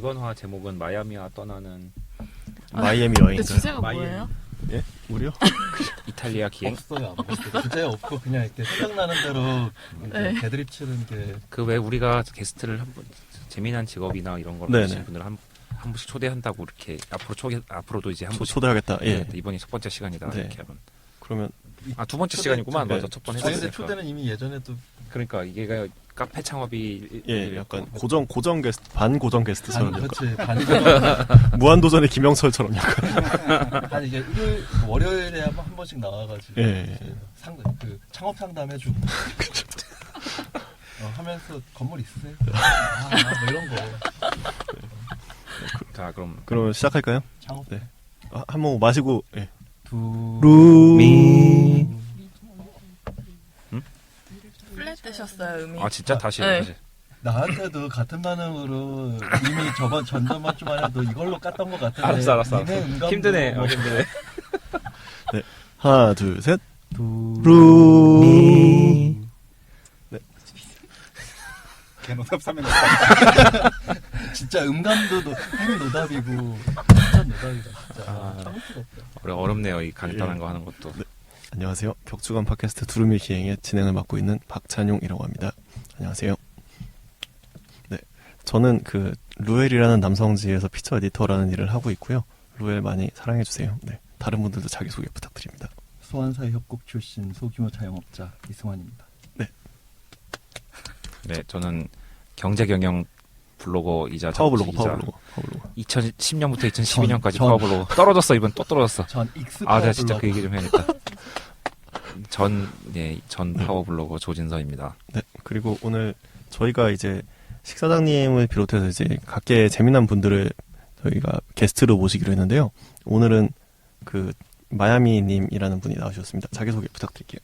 이번 화 제목은 마이애미와 떠나는 마이애미 여행. 근데 주제가 뭐예요? 예? 우리요? 이탈리아 기행. 없어요. 아무것도 주제 없고 그냥 이렇게 생각나는 대로 네. 개드립 치는 게. 그 왜 우리가 게스트를 한번 재미난 직업이나 이런 걸 네네. 하시는 분들 한 번씩 초대한다고 이렇게 앞으로도 이제 한 번씩 초대하겠다. 예. 네, 이번이 첫 번째 시간이다 네. 이렇게 하면 그러면 두 번째 시간이구만. 네. 맞아, 첫 번 아니 근데 했으니까. 초대는 이미 예전에도 그러니까 이게 카페 창업이 예, 약간 고정 게스트, 반고정 게스트처럼 약간 그렇지 반이가 무한도전의 김영철처럼 약간. 한 이게 월요일에 한 번씩 나와가지고 예. 이제 그 창업 상담 해주고 하면서 건물 있으세요? 뭐 이런 거 자, 그러면 시작할까요? 창업 네. 한 모금 마시고. 예. 미. 플랫 되셨어요, 음이. 아 진짜 다시 네. 다시. 나한테도 같은 반응으로 이미 전전만 주만 해도 이걸로 깠던 것 같은데 알았어. 니네 음감도 힘드네. 뭐 힘드네. 네. 하나, 둘, 셋. 미. 개노답 사면 진짜 음감도 핵노답이고 진짜 노답이다 진짜 참을 수가 없다. 어렵네요. 이 간단한 예. 거 하는 것도. 네. 안녕하세요. 격주간 팟캐스트 두루미 기행의 진행을 맡고 있는 박찬용이라고 합니다. 안녕하세요. 네. 저는 그 루엘이라는 남성지에서 피처 에디터라는 일을 하고 있고요. 루엘 많이 사랑해주세요. 네. 다른 분들도 자기소개 부탁드립니다. 소환사회 협곡 출신 소규모 자영업자 이승환입니다. 네, 저는 경제경영 블로거이자 파워블로거. 잡지이자 2010년부터 2012년까지 전- 파워블로거 떨어졌어. 이번 또 떨어졌어. 전 익스 아, 내가 진짜 그 파워블로거. 얘기 좀 해야겠다. 전 파워블로거 조진서입니다. 네. 그리고 오늘 저희가 이제 식사장님을 비롯해서 이제 각계 재미난 분들을 저희가 게스트로 모시기로 했는데요. 오늘은 그 마야미님이라는 분이 나오셨습니다. 자기소개 부탁드릴게요.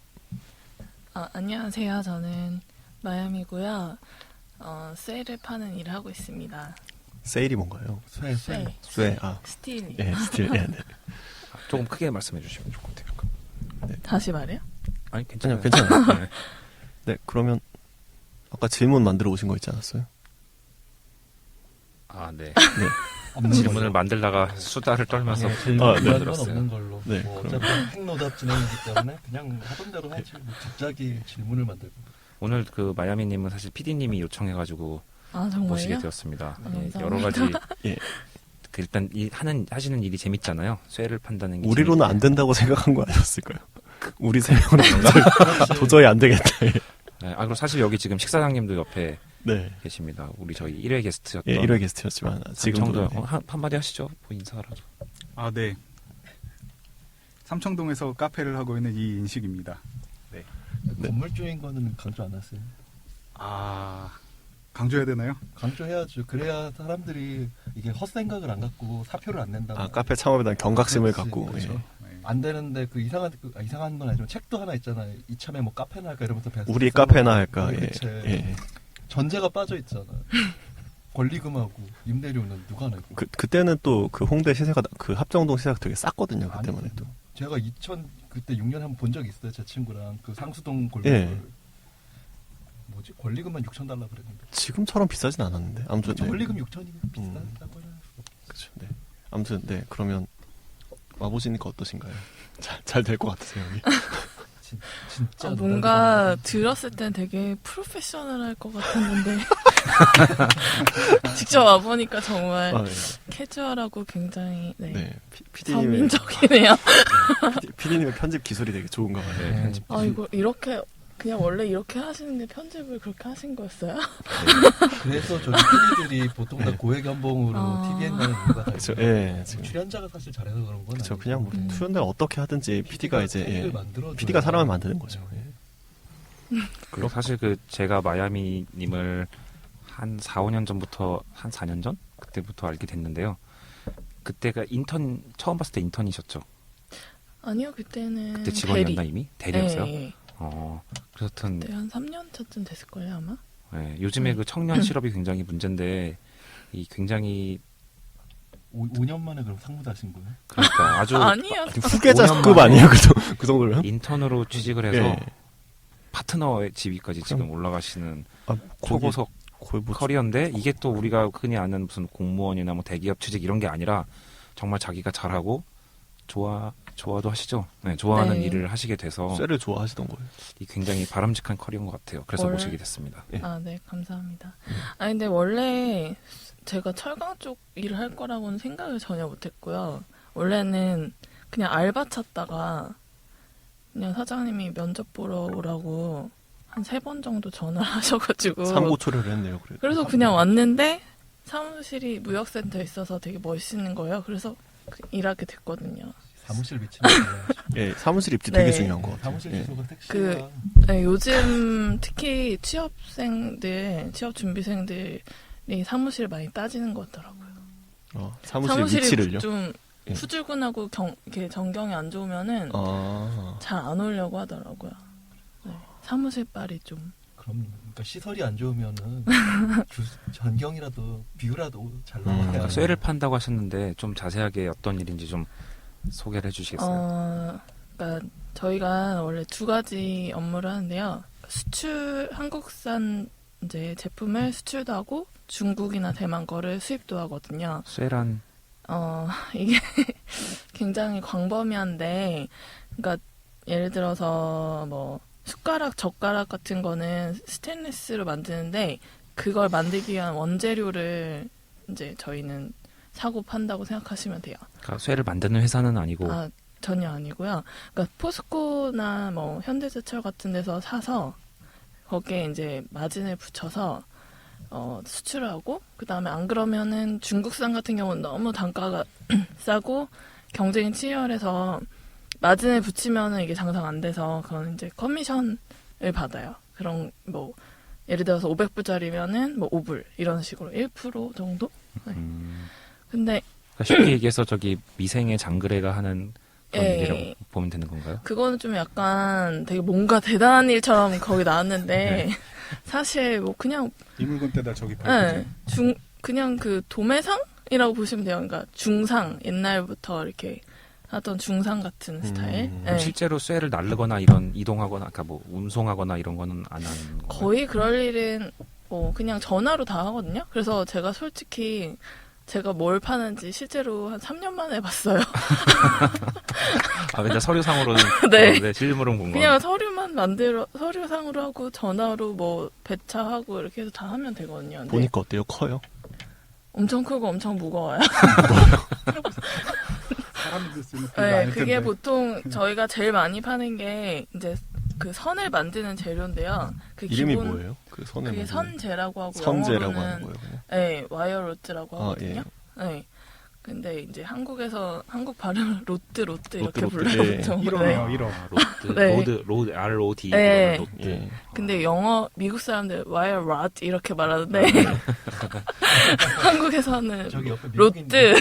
안녕하세요. 저는 마야미고요. 쇠를 파는 일을 하고 있습니다. 세일이 뭔가요? 쇠. 쇠. 아, 스틸. 예, 스틸. 예, 네. 조금 크게 말씀해 주시면 좋을 것 같아요. 다시 말해요? 아니, 아니요, 괜찮아요. 괜찮아요. 네. 네, 그러면 아까 질문 만들어 오신 거 있지 않았어요? 아, 네. 네. 없는 질문을 걸로. 만들다가 수다를 떨면서 질문 네. 건 들었어요. 없는 걸로. 네, 뭐 그럼. 어차피 핵노답 진행이기 때문에 그냥 하던 대로 하지. 뭐 갑자기 질문을 만들고. 오늘 그 마야미님은 사실 PD님이 요청해가지고 아, 모시게 정말요? 되었습니다. 아, 예, 감사합니다. 여러 가지 예. 그 일단 하시는 일이 재밌잖아요. 쇠를 판다는 게 우리로는 재밌- 안 된다고 생각한 거 아니었을까요? 우리 세 명은 도저히 안 되겠다. 예. 네, 그리고 사실 여기 지금 식사장님도 옆에 네. 계십니다. 우리 저희 1회 게스트였던 예, 1회 게스트였지만 지금도 지금도 한마디 하시죠. 뭐 인사라도. 아, 네. 삼청동에서 카페를 하고 있는 이인식입니다. 네. 건물주인 거는 강조 안 하세요. 아, 강조해야 되나요? 강조해야죠. 그래야 사람들이 이게 헛생각을 안 갖고 사표를 안 낸다. 아, 카페 창업에 대한 경각심을 그렇지, 갖고 그렇죠. 예. 네. 안 되는데 그 이상한 건 아니지만 책도 하나 있잖아요. 이참에 뭐 카페나 할까 이러면서 배워서 우리 쓰는 카페나 거. 할까. 예. 그치. 예. 전제가 빠져 있잖아. 권리금하고 임대료는 누가 내고? 그때는 또 그 홍대 시세가 그 합정동 시세가 되게 쌌거든요. 그때만 아니, 해도. 제가 그때 6년 한번 본 적 있어요. 제 친구랑 그 상수동 골목을. 예. 뭐지? 권리금만 6,000 달라 그랬는데. 지금처럼 비싸진 않았는데. 아무튼 네. 권리금 6,000이면 비싸다고 해요. 그렇죠. 네. 아무튼 네. 그러면 와보시니까 어떠신가요? 잘 될 것 같으세요, 여기? 진짜 뭔가 들었을 땐 되게 프로페셔널할 것 같았는데 직접 와보니까 정말 아, 네. 캐주얼하고 굉장히 네. PD님의 선민적이네요. PD님의 편집 기술이 되게 좋은가 봐요. 네, 편집. 아, 이거 이렇게 그냥 원래 이렇게 하시는데 편집을 그렇게 하신 거였어요? 그래서 저기 PD들이 보통 다 네. 고액 연봉으로 아. TVN 가는 이유가 다 그렇죠. 있어요. 예. 지금 출연자가 사실 잘해서 그런 건 그렇죠. 아니고. 그냥 뭐 투연들 어떻게 하든지 PD가 이제 캐릭을 만들어줘야 PD가 사람을 만드는 거죠. 예. 그리고 사실 제가 마야미님을 한 4, 5년 전부터 한 4년 전 그때부터 알게 됐는데요. 그때가 처음 봤을 때 인턴이셨죠. 아니요, 그때는 그때 직원이었나 이미 대리였어요. 네, 그래서 하여튼 그때 한 3년 차쯤 됐을걸요 아마? 예, 요즘에 그 청년 실업이 굉장히 문제인데 이 굉장히 5년 만에 그럼 상무 다신 거예요? 그러니까 아주 아니요. 후계자급 아니에요? 그 정도면? 인턴으로 취직을 해서 예. 파트너의 지위까지 지금 올라가시는 아, 초고속 거의 뭐 커리어인데 이게 또 우리가 흔히 아는 무슨 공무원이나 뭐 대기업 취직 이런 게 아니라 정말 자기가 잘하고 좋아도 하시죠. 네, 좋아하는 네. 일을 하시게 돼서 쇠를 좋아하시던 거예요. 이 굉장히 바람직한 커리어인 것 같아요. 그래서 원래- 모시게 됐습니다. 예. 아, 네, 감사합니다. 아니, 근데 원래 제가 철강 쪽 일을 할 거라고는 생각을 전혀 못 했고요. 원래는 그냥 알바 찾다가 그냥 사장님이 면접 보러 오라고 한 3번 정도 전화를 하셔가지고. 삼고초려를 했네요. 그래서 그냥 왔는데 사무실이 무역센터에 있어서 되게 멋있는 거예요. 그래서 일하게 됐거든요. 사무실 위치는 달라요. 예, 사무실 입지 네. 되게 중요한 것 같아요. 사무실 예. 주소가 택시가 그- 네, 요즘 특히 취업 준비생들이 사무실 많이 따지는 것 같더라고요. 사무실 사무실이 위치를요? 좀 예. 후줄근하고 이렇게 전경이 안 좋으면은 아, 잘 안 오려고 하더라고요. 네, 사무실 빨이 좀. 그럼 그러니까 시설이 안 좋으면은 전경이라도 뷰라도 잘 나와야 그러니까 쇠를 판다고 하셨는데 좀 자세하게 어떤 일인지 좀 소개를 해주시겠어요? 그러니까 저희가 원래 2가지 업무를 하는데요. 한국산 이제 제품을 수출도 하고 중국이나 대만 거를 수입도 하거든요. 쇠란 이게 굉장히 광범위한데, 그러니까 예를 들어서 뭐 숟가락, 젓가락 같은 거는 스테인리스로 만드는데 그걸 만들기 위한 원재료를 이제 저희는 사고 판다고 생각하시면 돼요. 그러니까 쇠를 만드는 회사는 아니고 아, 전혀 아니고요. 그러니까 포스코나 뭐 현대제철 같은 데서 사서 거기에 이제 마진을 붙여서 수출을 하고, 그다음에 안 그러면은 중국산 같은 경우는 너무 단가가 싸고 경쟁이 치열해서 마진을 붙이면은 이게 장사가 안 돼서 그건 이제 커미션을 받아요. 그런 뭐 예를 들어서 500불짜리면은 뭐 5불 이런 식으로 1% 정도? 근데 그러니까 쉽게 얘기해서 저기 미생의 장그래가 하는 그런 예. 일이라고 보면 되는 건가요? 그거는 좀 약간 되게 뭔가 대단한 일처럼 거기 나왔는데 사실 뭐 그냥 이 물건 떼다 저기 네, 팔지. 그냥 그 도매상이라고 보시면 돼요. 그러니까 중상, 옛날부터 이렇게 하던 중상 같은 스타일. 그럼 네. 실제로 쇠를 나르거나 이런 이동하거나 아까 뭐 운송하거나 이런 거는 안 하는 건가요? 거의 그럴 일은 뭐 그냥 전화로 다 하거든요. 그래서 제가 솔직히 제가 뭘 파는지 실제로 한 3년 만에 봤어요. 아, 근데 서류상으로는 네. 네, 실물은 본 거. 그냥 서류상으로 하고 전화로 뭐 배차하고 이렇게 해서 다 하면 되거든요. 근데 보니까 어때요? 커요? 엄청 크고 엄청 무거워요. 사람들 쓰는 필요 네, 아닐 그게 텐데. 보통 저희가 제일 많이 파는 게 이제 그 선을 만드는 재료인데요. 그 이름이 기본 뭐예요? 그 선에 그게 뭐 선재라고 하고 선재라고 영어로는 하는 거예요. 그냥? 네, 와이어 로트라고 아, 하거든요. 예. 네. 근데 이제 한국 발음을 로트 이렇게 로트, 불러요. 예. 보통. 1호네요, 네. 1호. 로드, 네. 로드, ROD. 네. 로드. 예. 근데 미국 사람들 와이어 로트 이렇게 말하는데 한국에서는 저기 옆에 로트.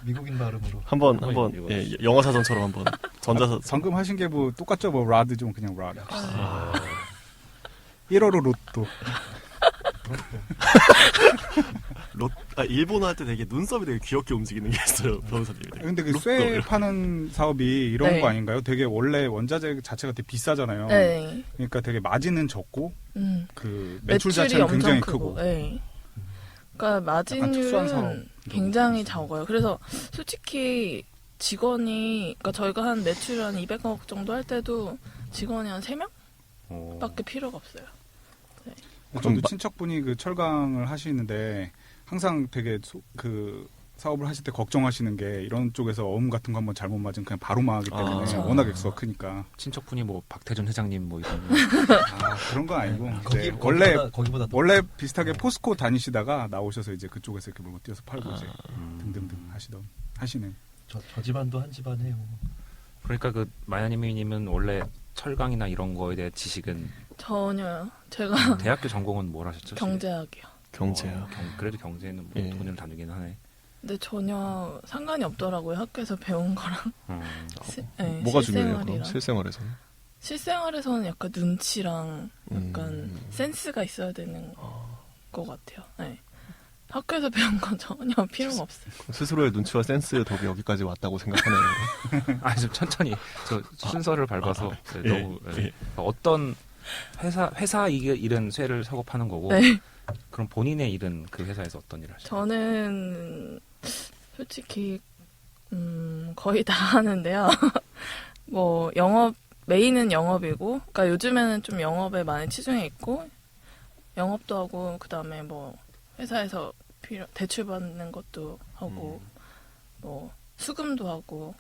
미국인 발음으로 한번 이거. 예, 영어 사전처럼 한번 전자사 방금 하신 게 뭐 똑같죠? 뭐 라드 좀 그냥 라드. 1호로 로또. 일본어 할 때 되게 눈썹이 되게 귀엽게 움직이는 게 있어요, 변호사님이. 되게. 근데 그 로또 쇠 이렇게. 파는 사업이 이런 네. 거 아닌가요? 되게 원래 원자재 자체가 되게 비싸잖아요. 네. 그러니까 되게 마진은 적고 그 매출 매출이 자체는 엄청 굉장히 크고. 크고. 네. 그러니까 특수한 사업 마진율은 굉장히 있어요. 적어요. 그래서 솔직히 직원이 그러니까 저희가 한 매출 한 200억 정도 할 때도 직원이 한 3명밖에 필요가 없어요. 저도 친척분이 그 철강을 하시는데 항상 되게 그 사업을 하실 때 걱정하시는 게 이런 쪽에서 어음 같은 거 한번 잘못 맞으면 그냥 바로 망하기 때문에 그렇죠. 워낙 액수가 크니까. 친척분이 뭐 박태준 회장님 뭐 이런. 아, 그런 건 아니고 이제 거기보다 원래 비슷하게 포스코 다니시다가 나오셔서 이제 그쪽에서 이렇게 물건 띄어서 팔고 이제 등등등 하시는. 저 집안도 한 집안해요. 그러니까 그 마야님은 원래 철강이나 이런 거에 대한 지식은 전혀요. 제가 대학교 전공은 뭘 하셨죠? 경제학이요. 경제요. 그래도 경제는 뭐 예. 돈을 다루긴 하네. 근데 전혀 상관이 없더라고요. 학교에서 배운 거랑. 네, 뭐가 중요해요? 그럼 실생활이랑. 실생활에서는? 실생활에서는 약간 눈치랑 약간 음. 센스가 있어야 되는 것 같아요. 네. 학교에서 배운 건 전혀 필요가 없어요. 스스로의 눈치와 센스 덕에 여기까지 왔다고 생각하네요. 아니 좀 천천히 저 순서를 밟아서 네, 예, 너무 예. 어떤 회사 일은 쇠를 사고 파는 거고 네. 그럼 본인의 일은 그 회사에서 어떤 일을 하시나요? 저는 솔직히 거의 다 하는데요. 뭐 메인은 영업이고, 그러니까 요즘에는 좀 영업에 많이 치중해 있고, 영업도 하고, 그 다음에 뭐 회사에서 대출 받는 것도 하고, 뭐 수금도 하고,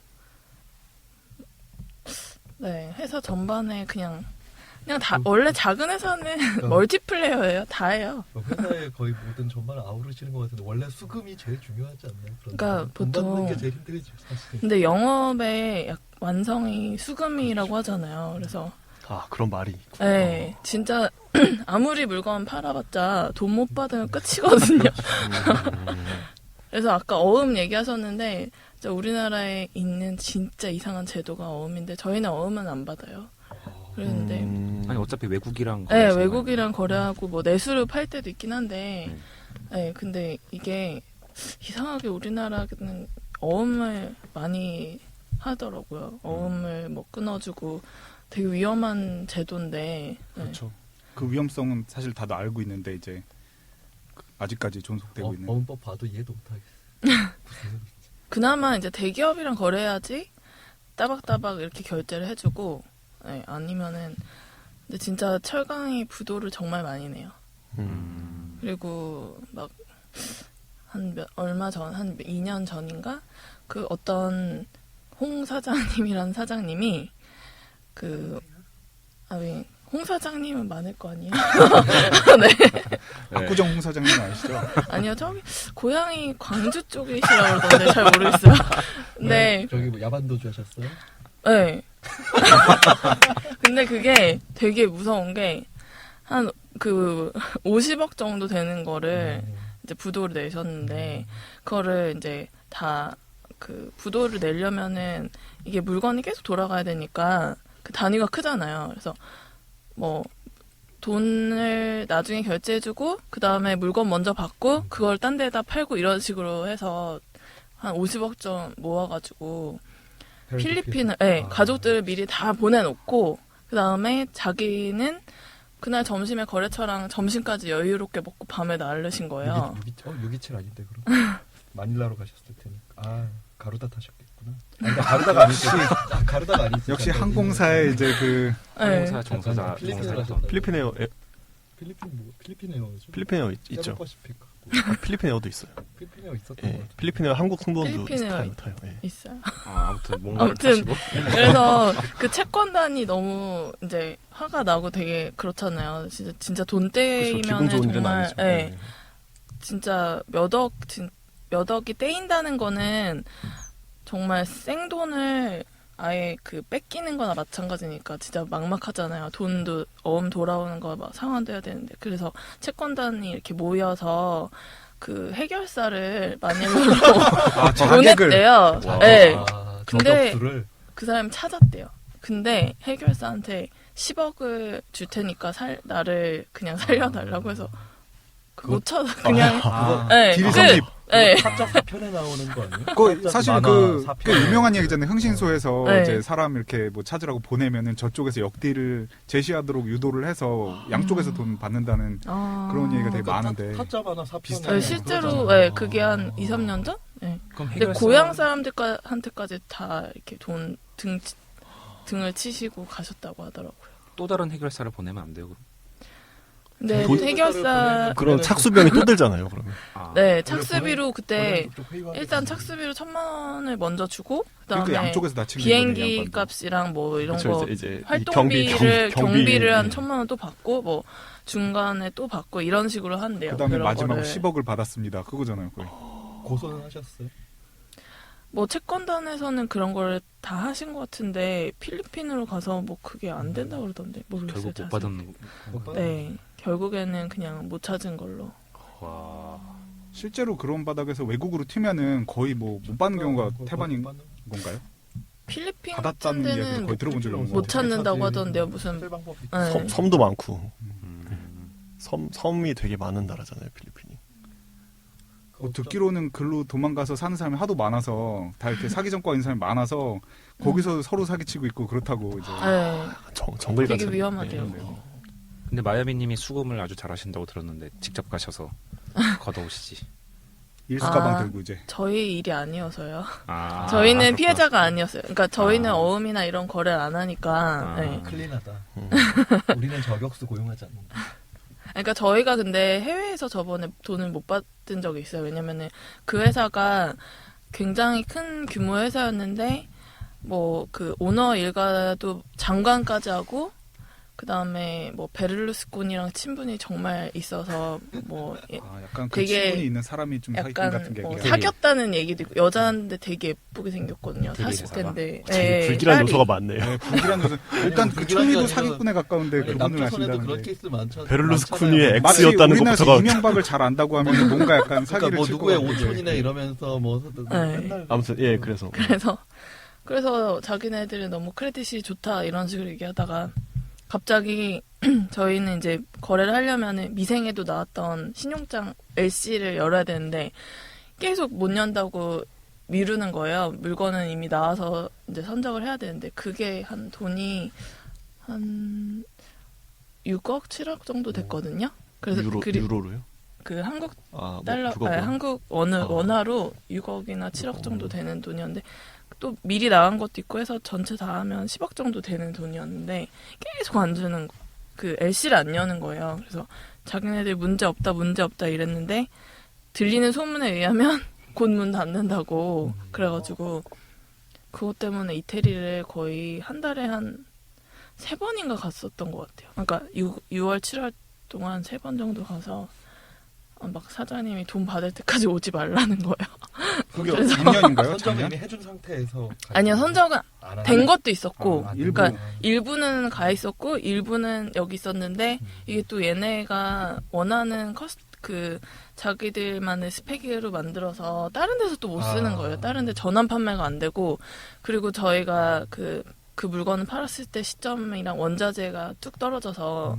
네, 회사 전반에 그냥 다 원래 작은 회사는 멀티플레이어예요. 다 해요. 회사의 거의 모든 전반을 아우르시는 것 같은데 원래 수금이 제일 중요하지 않나요? 그러니까 돈 보통- 받는 게 제일 힘들지 사실. 근데 영업의 완성이 수금이라고 하잖아요. 그래서 아, 그런 말이 있구나. 네, 진짜 아무리 물건 팔아봤자 돈 못 받으면 끝이거든요. 그래서 아까 어음 얘기하셨는데 진짜 우리나라에 있는 진짜 이상한 제도가 어음인데 저희는 어음은 안 받아요. 그랬는데 아니 어차피 외국이랑 네, 거래하시는 외국이랑 거 거래하고 뭐 내수를 팔 때도 있긴 한데 네. 네, 근데 이게 이상하게 우리나라는 어음을 많이 하더라고요. 어음을 뭐 끊어주고 되게 위험한 제도인데 네. 그렇죠. 그 위험성은 사실 다들 알고 있는데 이제 아직까지 존속되고 있는. 어음법 봐도 이해도 못하겠어. 그나마 이제 대기업이랑 거래해야지 따박따박 이렇게 결제를 해주고 네, 아니면은 근데 진짜 철강이 부도를 정말 많이 내요. 그리고 막 얼마 전 한 2년 전인가 그 어떤 홍 사장님이라는 사장님이 홍 사장님은 많을 거 아니에요? 네. 박구정 홍 사장님 아시죠? 아니요, 저기 고향이 광주 쪽이시라고 그러던데 잘 모르겠어요. 네. 저기 뭐 야반도주 하셨어요? 네. 근데 그게 되게 무서운 게 한 50억 정도 되는 거를 이제 부도를 내셨는데 그거를 이제 다 부도를 내려면은 이게 물건이 계속 돌아가야 되니까 그 단위가 크잖아요. 그래서 뭐 돈을 나중에 결제해주고 그 다음에 물건 먼저 받고 그걸 딴 데다 팔고 이런 식으로 해서 한 50억 좀 모아가지고 필리핀을 가족들을 미리 다 보내놓고 그 다음에 자기는 그날 점심에 거래처랑 점심까지 여유롭게 먹고 밤에 날르신 거예요. 627 아닌데 그럼 마닐라로 가셨을 테니까. 아 가루다 타셨겠구나. 아니, 가루다가 아니지. 가루다가 아니지. 역시 항공사의 이제 항공사 종사자 필리핀에 종사자던 필리핀 에어죠. 필리핀 에어 있죠. 세븐퍼시픽. 필리핀 에어도 있어요. 필리핀 에어 있었던 것 예, 같아요. 필리핀 에어 한국 승무원도 필리핀 에어 타요. 예. 있어요. 아무튼 뭔가를 아무튼 타시고 그래서 그 채권단이 너무 이제 화가 나고 되게 그렇잖아요. 진짜 돈 그렇죠. 기분 떼이면 좋은 일은 정말 아니죠. 예, 진짜 몇 억이 떼인다는 거는 정말 생돈을 아예 뺏기는 거나 마찬가지니까 진짜 막막하잖아요. 돈도 어음 돌아오는 거 막 상환도 해야 되는데. 그래서 채권단이 이렇게 모여서 그 해결사를 마닐라로 보냈대요. 네. 근데 저격수를 그 사람이 찾았대요. 근데 해결사한테 10억을 줄 테니까 나를 그냥 살려달라고 해서 못 찾아 그냥 네, 딜이 끝. 성립. 네. 사적 사편에 나오는 거 아니에요? 그 사실 만화 꽤 사편. 유명한 얘기잖아요. 흥신소에서 네. 이제 사람 이렇게 뭐 찾으라고 보내면은 저쪽에서 역딜을 제시하도록 유도를 해서 양쪽에서 돈 받는다는 그런 얘기가 되게 많은데. 타짜 만화 사편. 비슷하네요. 실제로 네, 그게 한 2, 3년 전? 네. 그럼 근데 고향 사람들한테까지 다 이렇게 등을 치시고 가셨다고 하더라고요. 또 다른 해결사를 보내면 안 돼요. 그럼? 근데 돈- 해결사 그런 착수병이 또 들잖아요. 그러면. 아, 네 착수비로 그때 일단 일단 착수비로 1,000만 원을 먼저 주고 그러니까 그다음에 양쪽에서 다친 비행기 값이랑 뭐 이런 그렇죠. 거 이제 활동비를 경비, 경비를 한 예. 1,000만 원 또 받고 뭐 중간에 또 받고 이런 식으로 한대요. 그다음에 그런 마지막으로 거를. 10억을 받았습니다. 그거잖아요. 거의. 고소는 하셨어요? 뭐 채권단에서는 그런 걸 다 하신 것 같은데 필리핀으로 가서 뭐 그게 안 된다 그러던데 모르겠어요. 결국 못 자세히. 받은. 네 결국에는 그냥 못 찾은 걸로. 와. 실제로 그런 바닥에서 외국으로 튀면은 거의 뭐 못 받는 경우가 태반인 건가요? 필리핀 같은 받았다는 이야기를 데는 거의 들어본 적이 없는 것 못 같아요. 찾는다고 하던데요. 무슨 할 방법이 네. 섬도 많고 음. 섬이 되게 많은 나라잖아요. 필리핀이. 뭐 듣기로는 글로 도망가서 사는 사람이 하도 많아서 다 이렇게 사기 전과 있는 사람이 많아서 거기서 서로 사기치고 있고 그렇다고 이제. 네, 정글 되게 같은. 위험하대요. 예. 근데 마야미님이 수금을 아주 잘하신다고 들었는데 직접 가셔서 걷어오시지. 일수 가방 아. 들고 이제. 저희 일이 아니어서요. 아, 저희는 그렇구나. 피해자가 아니었어요. 그러니까 저희는 아. 어음이나 이런 거래를 안 하니까. 아. 네. 클린하다. 우리는 저격수 고용하지 않는다. 그러니까 저희가 근데 해외에서 저번에 돈을 못 받은 적이 있어요. 왜냐면은 그 회사가 굉장히 큰 규모 회사였는데 뭐 그 오너 일가도 장관까지 하고 그 다음에 뭐 베를루스코니랑 친분이 정말 있어서 뭐 약간 그 되게 친분이 있는 사람이 좀 사기꾼 약간 같은 게. 뭐 되게- 사귀었다는 얘기도 있고 여자인데 되게 예쁘게 생겼거든요. 되게 40대인데. 되게 불길한 요소가 많네요. 네, 불길한 요소. 일단 그 불길한 총리도 게 아니라- 사기꾼에 가까운데 아니, 그분을 남조선에도 그런 아신다는데. 케이스 많잖아요. 베를루스코니의 마치 X였다는 우리나라에서 것부터가 이명박을 잘 안다고 하면 뭔가 약간 사기를 그러니까 뭐 칠 누구의 것 같은데. 오촌이나 이러면서 뭐 네. 맨날 아무튼 예 그래서 그래서 자기네들은 너무 크레딧이 좋다 이런 식으로 얘기하다가 갑자기 저희는 이제 거래를 하려면 미생에도 나왔던 신용장 LC를 열어야 되는데 계속 못 연다고 미루는 거예요. 물건은 이미 나와서 이제 선적을 해야 되는데 그게 한 돈이 한 6억, 7억 정도 됐거든요. 그래서 유로로요? 그 한국 아, 달러, 그거고요. 아니, 한국 원화로 6억이나 7억 정도 되는 돈이었는데 또 미리 나간 것도 있고 해서 전체 다 하면 10억 정도 되는 돈이었는데 계속 안 주는 거. 그 LC를 안 여는 거예요. 그래서 자기네들 문제 없다 이랬는데 들리는 소문에 의하면 곧 문 닫는다고 그래가지고 그것 때문에 이태리를 거의 한 달에 한 3번인가 갔었던 것 같아요. 그러니까 6월, 7월 동안 3번 정도 가서 막 사장님이 돈 받을 때까지 오지 말라는 거예요. 그게 그래서- 6년인가요? 선정을 작년? 이미 해준 상태에서 아니요, 선적은 안 된 하네? 것도 있었고, 아, 그러니까 일부. 일부는 가 있었고, 일부는 여기 있었는데, 이게 또 얘네가 원하는 그 자기들만의 스펙으로 만들어서 다른 데서 또 못 쓰는 아. 거예요. 다른 데 전환 판매가 안 되고, 그리고 저희가 그 물건을 팔았을 때 시점이랑 원자재가 뚝 떨어져서,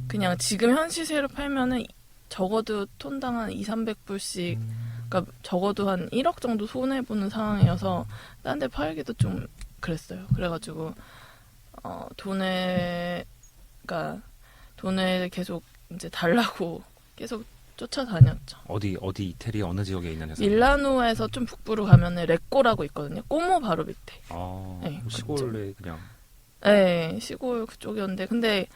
그냥 지금 현 시세로 팔면은 적어도 톤당 한 200~300불씩, 그러니까 적어도 한 1억 정도 손해보는 상황이어서 딴 데 팔기도 좀 그랬어요. 그래가지고 돈을 계속 이제 달라고 계속 쫓아다녔죠. 어디 이태리 어느 지역에 있는 회사? 밀라노에서 좀 북부로 가면은 레꼬라고 있거든요. 꼬모 바로 밑에. 아, 네, 시골에 그냥. 네, 시골 그쪽이었는데 근데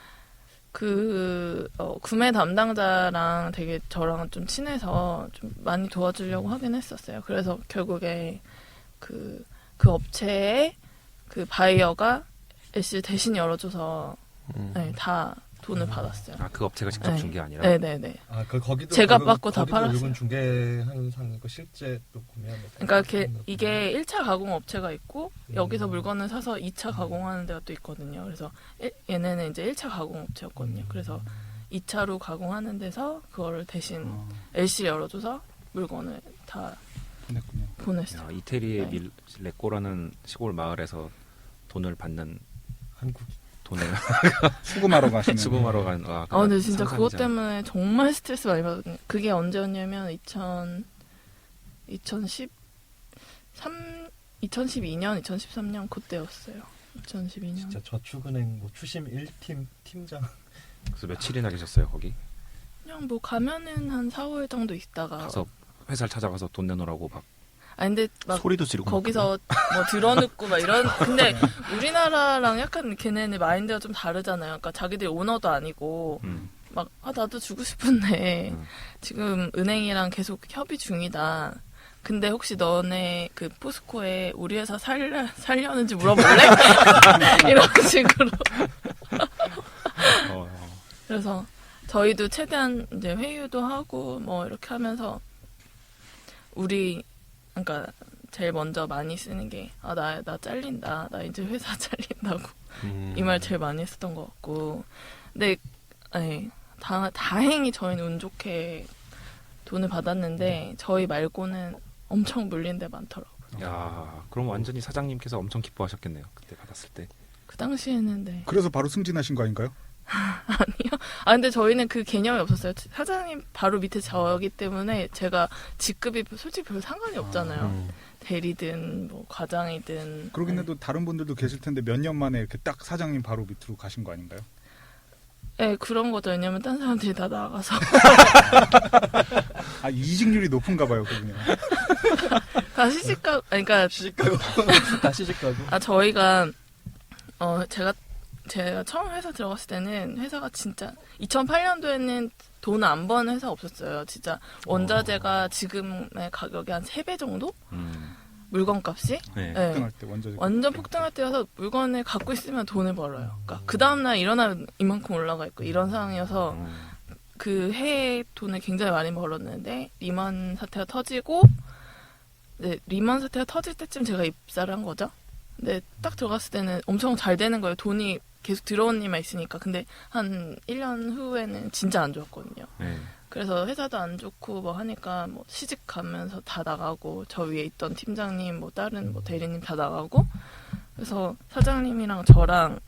구매 담당자랑 되게 저랑 좀 친해서 좀 많이 도와주려고 하긴 했었어요. 그래서 결국에 그 업체에 그 바이어가 LC를 대신 열어줘서 네, 다 돈을 받았어요. 아, 그 업체가 직접 네. 준 게 아니라. 네네네. 아, 거기도 제가 결국- 받고 다 거기도 팔았어요. 결국은 중개하는 상이고 실제 또 구매하는. 그러니까 이게 1차 가공 업체가 있고 여기서 물건을 사서 2차 가공하는 데가 또 있거든요. 그래서 얘네는 이제 1차 가공 업체였거든요. 그래서 2차로 가공하는 데서 그거를 대신 아, LC 열어줘서 물건을 다 그랬군요. 보냈어요. 야, 이태리의 네. 레꼬라는 시골 마을에서 돈을 받는 한국 돈을 수금하러 가시는. 수금하러 간. 근데 진짜 그것 상상이잖아. 때문에 정말 스트레스 많이 받았거든요. 그게 언제였냐면 2012년, 2013년 그때였어요. 2012년. 진짜 저축은행 뭐 추심 1팀 팀장. 그래서 며칠이나 계셨어요 거기? 그냥 뭐 가면은 한 4~5일 정도 있다가 가서 회사를 찾아가서 돈 내놓으라고 막. 근데 막 소리도 지르고 거기서 뭐 들어눕고 막 이런 근데 우리나라랑 약간 걔네는 마인드가 좀 다르잖아요. 그러니까 자기들 오너도 아니고 막 나도 주고 싶은데 지금 은행이랑 계속 협의 중이다. 근데 혹시 너네 그 포스코에 우리 회사 살려는지 물어볼래? 이런 식으로. 그래서 저희도 최대한 이제 회유도 하고 뭐 이렇게 하면서 그러니까 제일 먼저 많이 쓰는 게 나 잘린다. 나 이제 회사 잘린다고. 이 말 제일 많이 했었던 것 같고. 근데 다행히 저희는 운 좋게 돈을 받았는데 저희 말고는 엄청 물린 데 많더라고요. 야, 그럼 완전히 사장님께서 엄청 기뻐하셨겠네요. 그때 받았을 때. 그 당시에는 네. 그래서 바로 승진하신 거 아닌가요? 아니요. 근데 저희는 그 개념이 없었어요. 사장님 바로 밑에 저기 때문에 제가 직급이 솔직히 별 상관이 없잖아요. 대리든 뭐 과장이든. 그러긴 해도 다른 분들도 계실 텐데 몇 년 만에 이렇게 딱 사장님 바로 밑으로 가신 거 아닌가요? 네, 그런 거죠. 왜냐면 딴 사람들이 다 나가서. 아, 이직률이 높은가 봐요, 그분이. 다 시집가고, 그러니까, 시집가고 다 시집가고. 저희가, 제가 처음 회사 들어갔을 때는 회사가 진짜, 2008년도에는 돈 안 버는 회사 없었어요. 진짜, 원자재가 지금의 가격이 한 3배 정도? 물건값이? 네. 네. 폭등할 때 완전. 완전 폭등할 때여서 물건을 갖고 있으면 돈을 벌어요. 그러니까 그 다음날 일어나면 이만큼 올라가 있고 이런 상황이어서 그 해에 돈을 굉장히 많이 벌었는데 리먼 사태가 터지고 네, 리먼 사태가 터질 때쯤 제가 입사를 한 거죠. 근데 딱 들어갔을 때는 엄청 잘 되는 거예요. 돈이 계속 들어온 일만 있으니까. 근데 한 1년 후에는 진짜 안 좋았거든요. 네. 그래서 회사도 안 좋고 뭐 하니까 뭐 시집 가면서 다 나가고 저 위에 있던 팀장님 뭐 다른 뭐 대리님 다 나가고 그래서 사장님이랑 저랑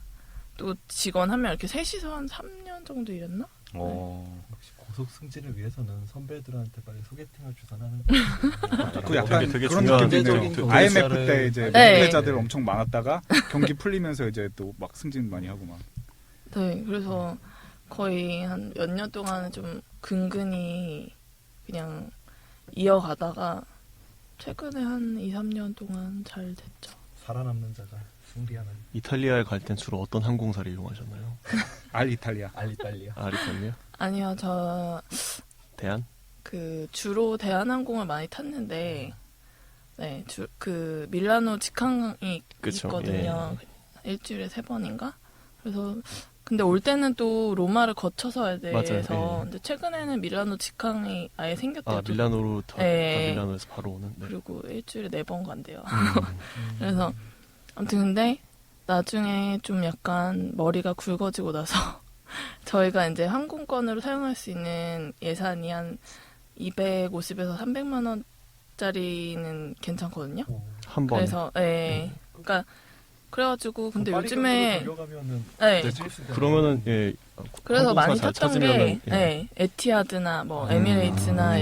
또 직원 한 명 이렇게 셋이서 한 3년 정도 일했나? 역시 고속 승진을 위해서는 선배들한테 빨리 소개팅을 주선하는 그 약간 되게 그런 중요한 느낌이네요. 경제적인 IMF 경제사를- 때 이제 네. 피해자들 엄청 많았다가 경기 풀리면서 이제 또 막 승진 많이 하고 막. 네, 그래서 거의 한 몇 년 동안 좀 근근히 그냥 이어가다가 최근에 한 2, 3년 동안 잘 됐죠. 살아남는 자가 승리하는 이탈리아에 갈 땐 주로 어떤 항공사를 이용하셨나요? 알이탈리아. 알리탈리아. 아리탈리아? 아니요, 저 대한? 주로 대한항공을 많이 탔는데 네, 그 밀라노 직항이 그쵸, 있거든요. 일주일에 3번인가? 그래서 근데 올 때는 또 로마를 거쳐서 와야 돼서 맞아요, 예. 근데 최근에는 밀라노 직항이 아예 생겼대요. 아, 밀라노로 네. 밀라노에서 바로 오는. 네. 그리고 일주일에 4번 간대요. 음. 그래서 아무튼 근데 나중에 좀 약간 머리가 굵어지고 나서 저희가 이제 항공권으로 사용할 수 있는 예산이 한 250에서 300만 원짜리는 괜찮거든요. 한 번에. 그래서 예. 그러니까 그래가지고 근데 요즘에 가면은 예. 그러면은 예. 그래서 항공사 많이 잘 탔던 찾으면은, 게 예. 에티하드나 뭐 에미레이츠나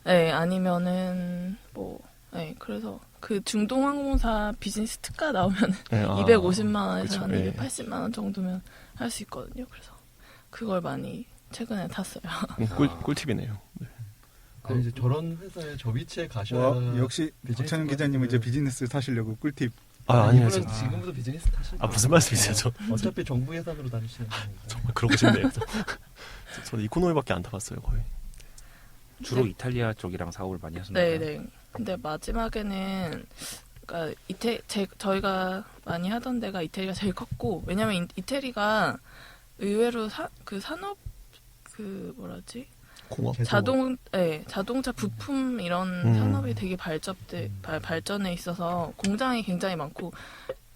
예, 아니면은 뭐 예. 그래서 그 중동 항공사 비즈니스 특가 나오면 예, 250만 원에서 그쵸, 한 예. 280만 원 정도면 할 수 있거든요. 그래서 그걸 많이 최근에 탔어요. 꿀팁이네요. 네. 아니 이제 저런 회사에 저 위치에 가셔야 와, 역시 비즈니스 박찬영 기자님은 이제 클래스를- 비즈니스 타시려고 꿀팁. 아니요. 이분은 지금부터 비즈니스 타실 무슨 말씀이세요? 저 어차피 정부 예산으로 다니시는 거니까. 정말 그러고 싶네요. 저는 이코노미밖에 안 타봤어요, 거의. 주로 이탈리아 쪽이랑 사업을 많이 하시나요? 네네. 근데 마지막에는 그러니까 저희가 많이 하던 데가 이태리가 제일 컸고 왜냐면 이태리가 의외로 그 산업 그 뭐라지 공업. 자동차 부품 이런 산업이 되게 발전해 있어서 공장이 굉장히 많고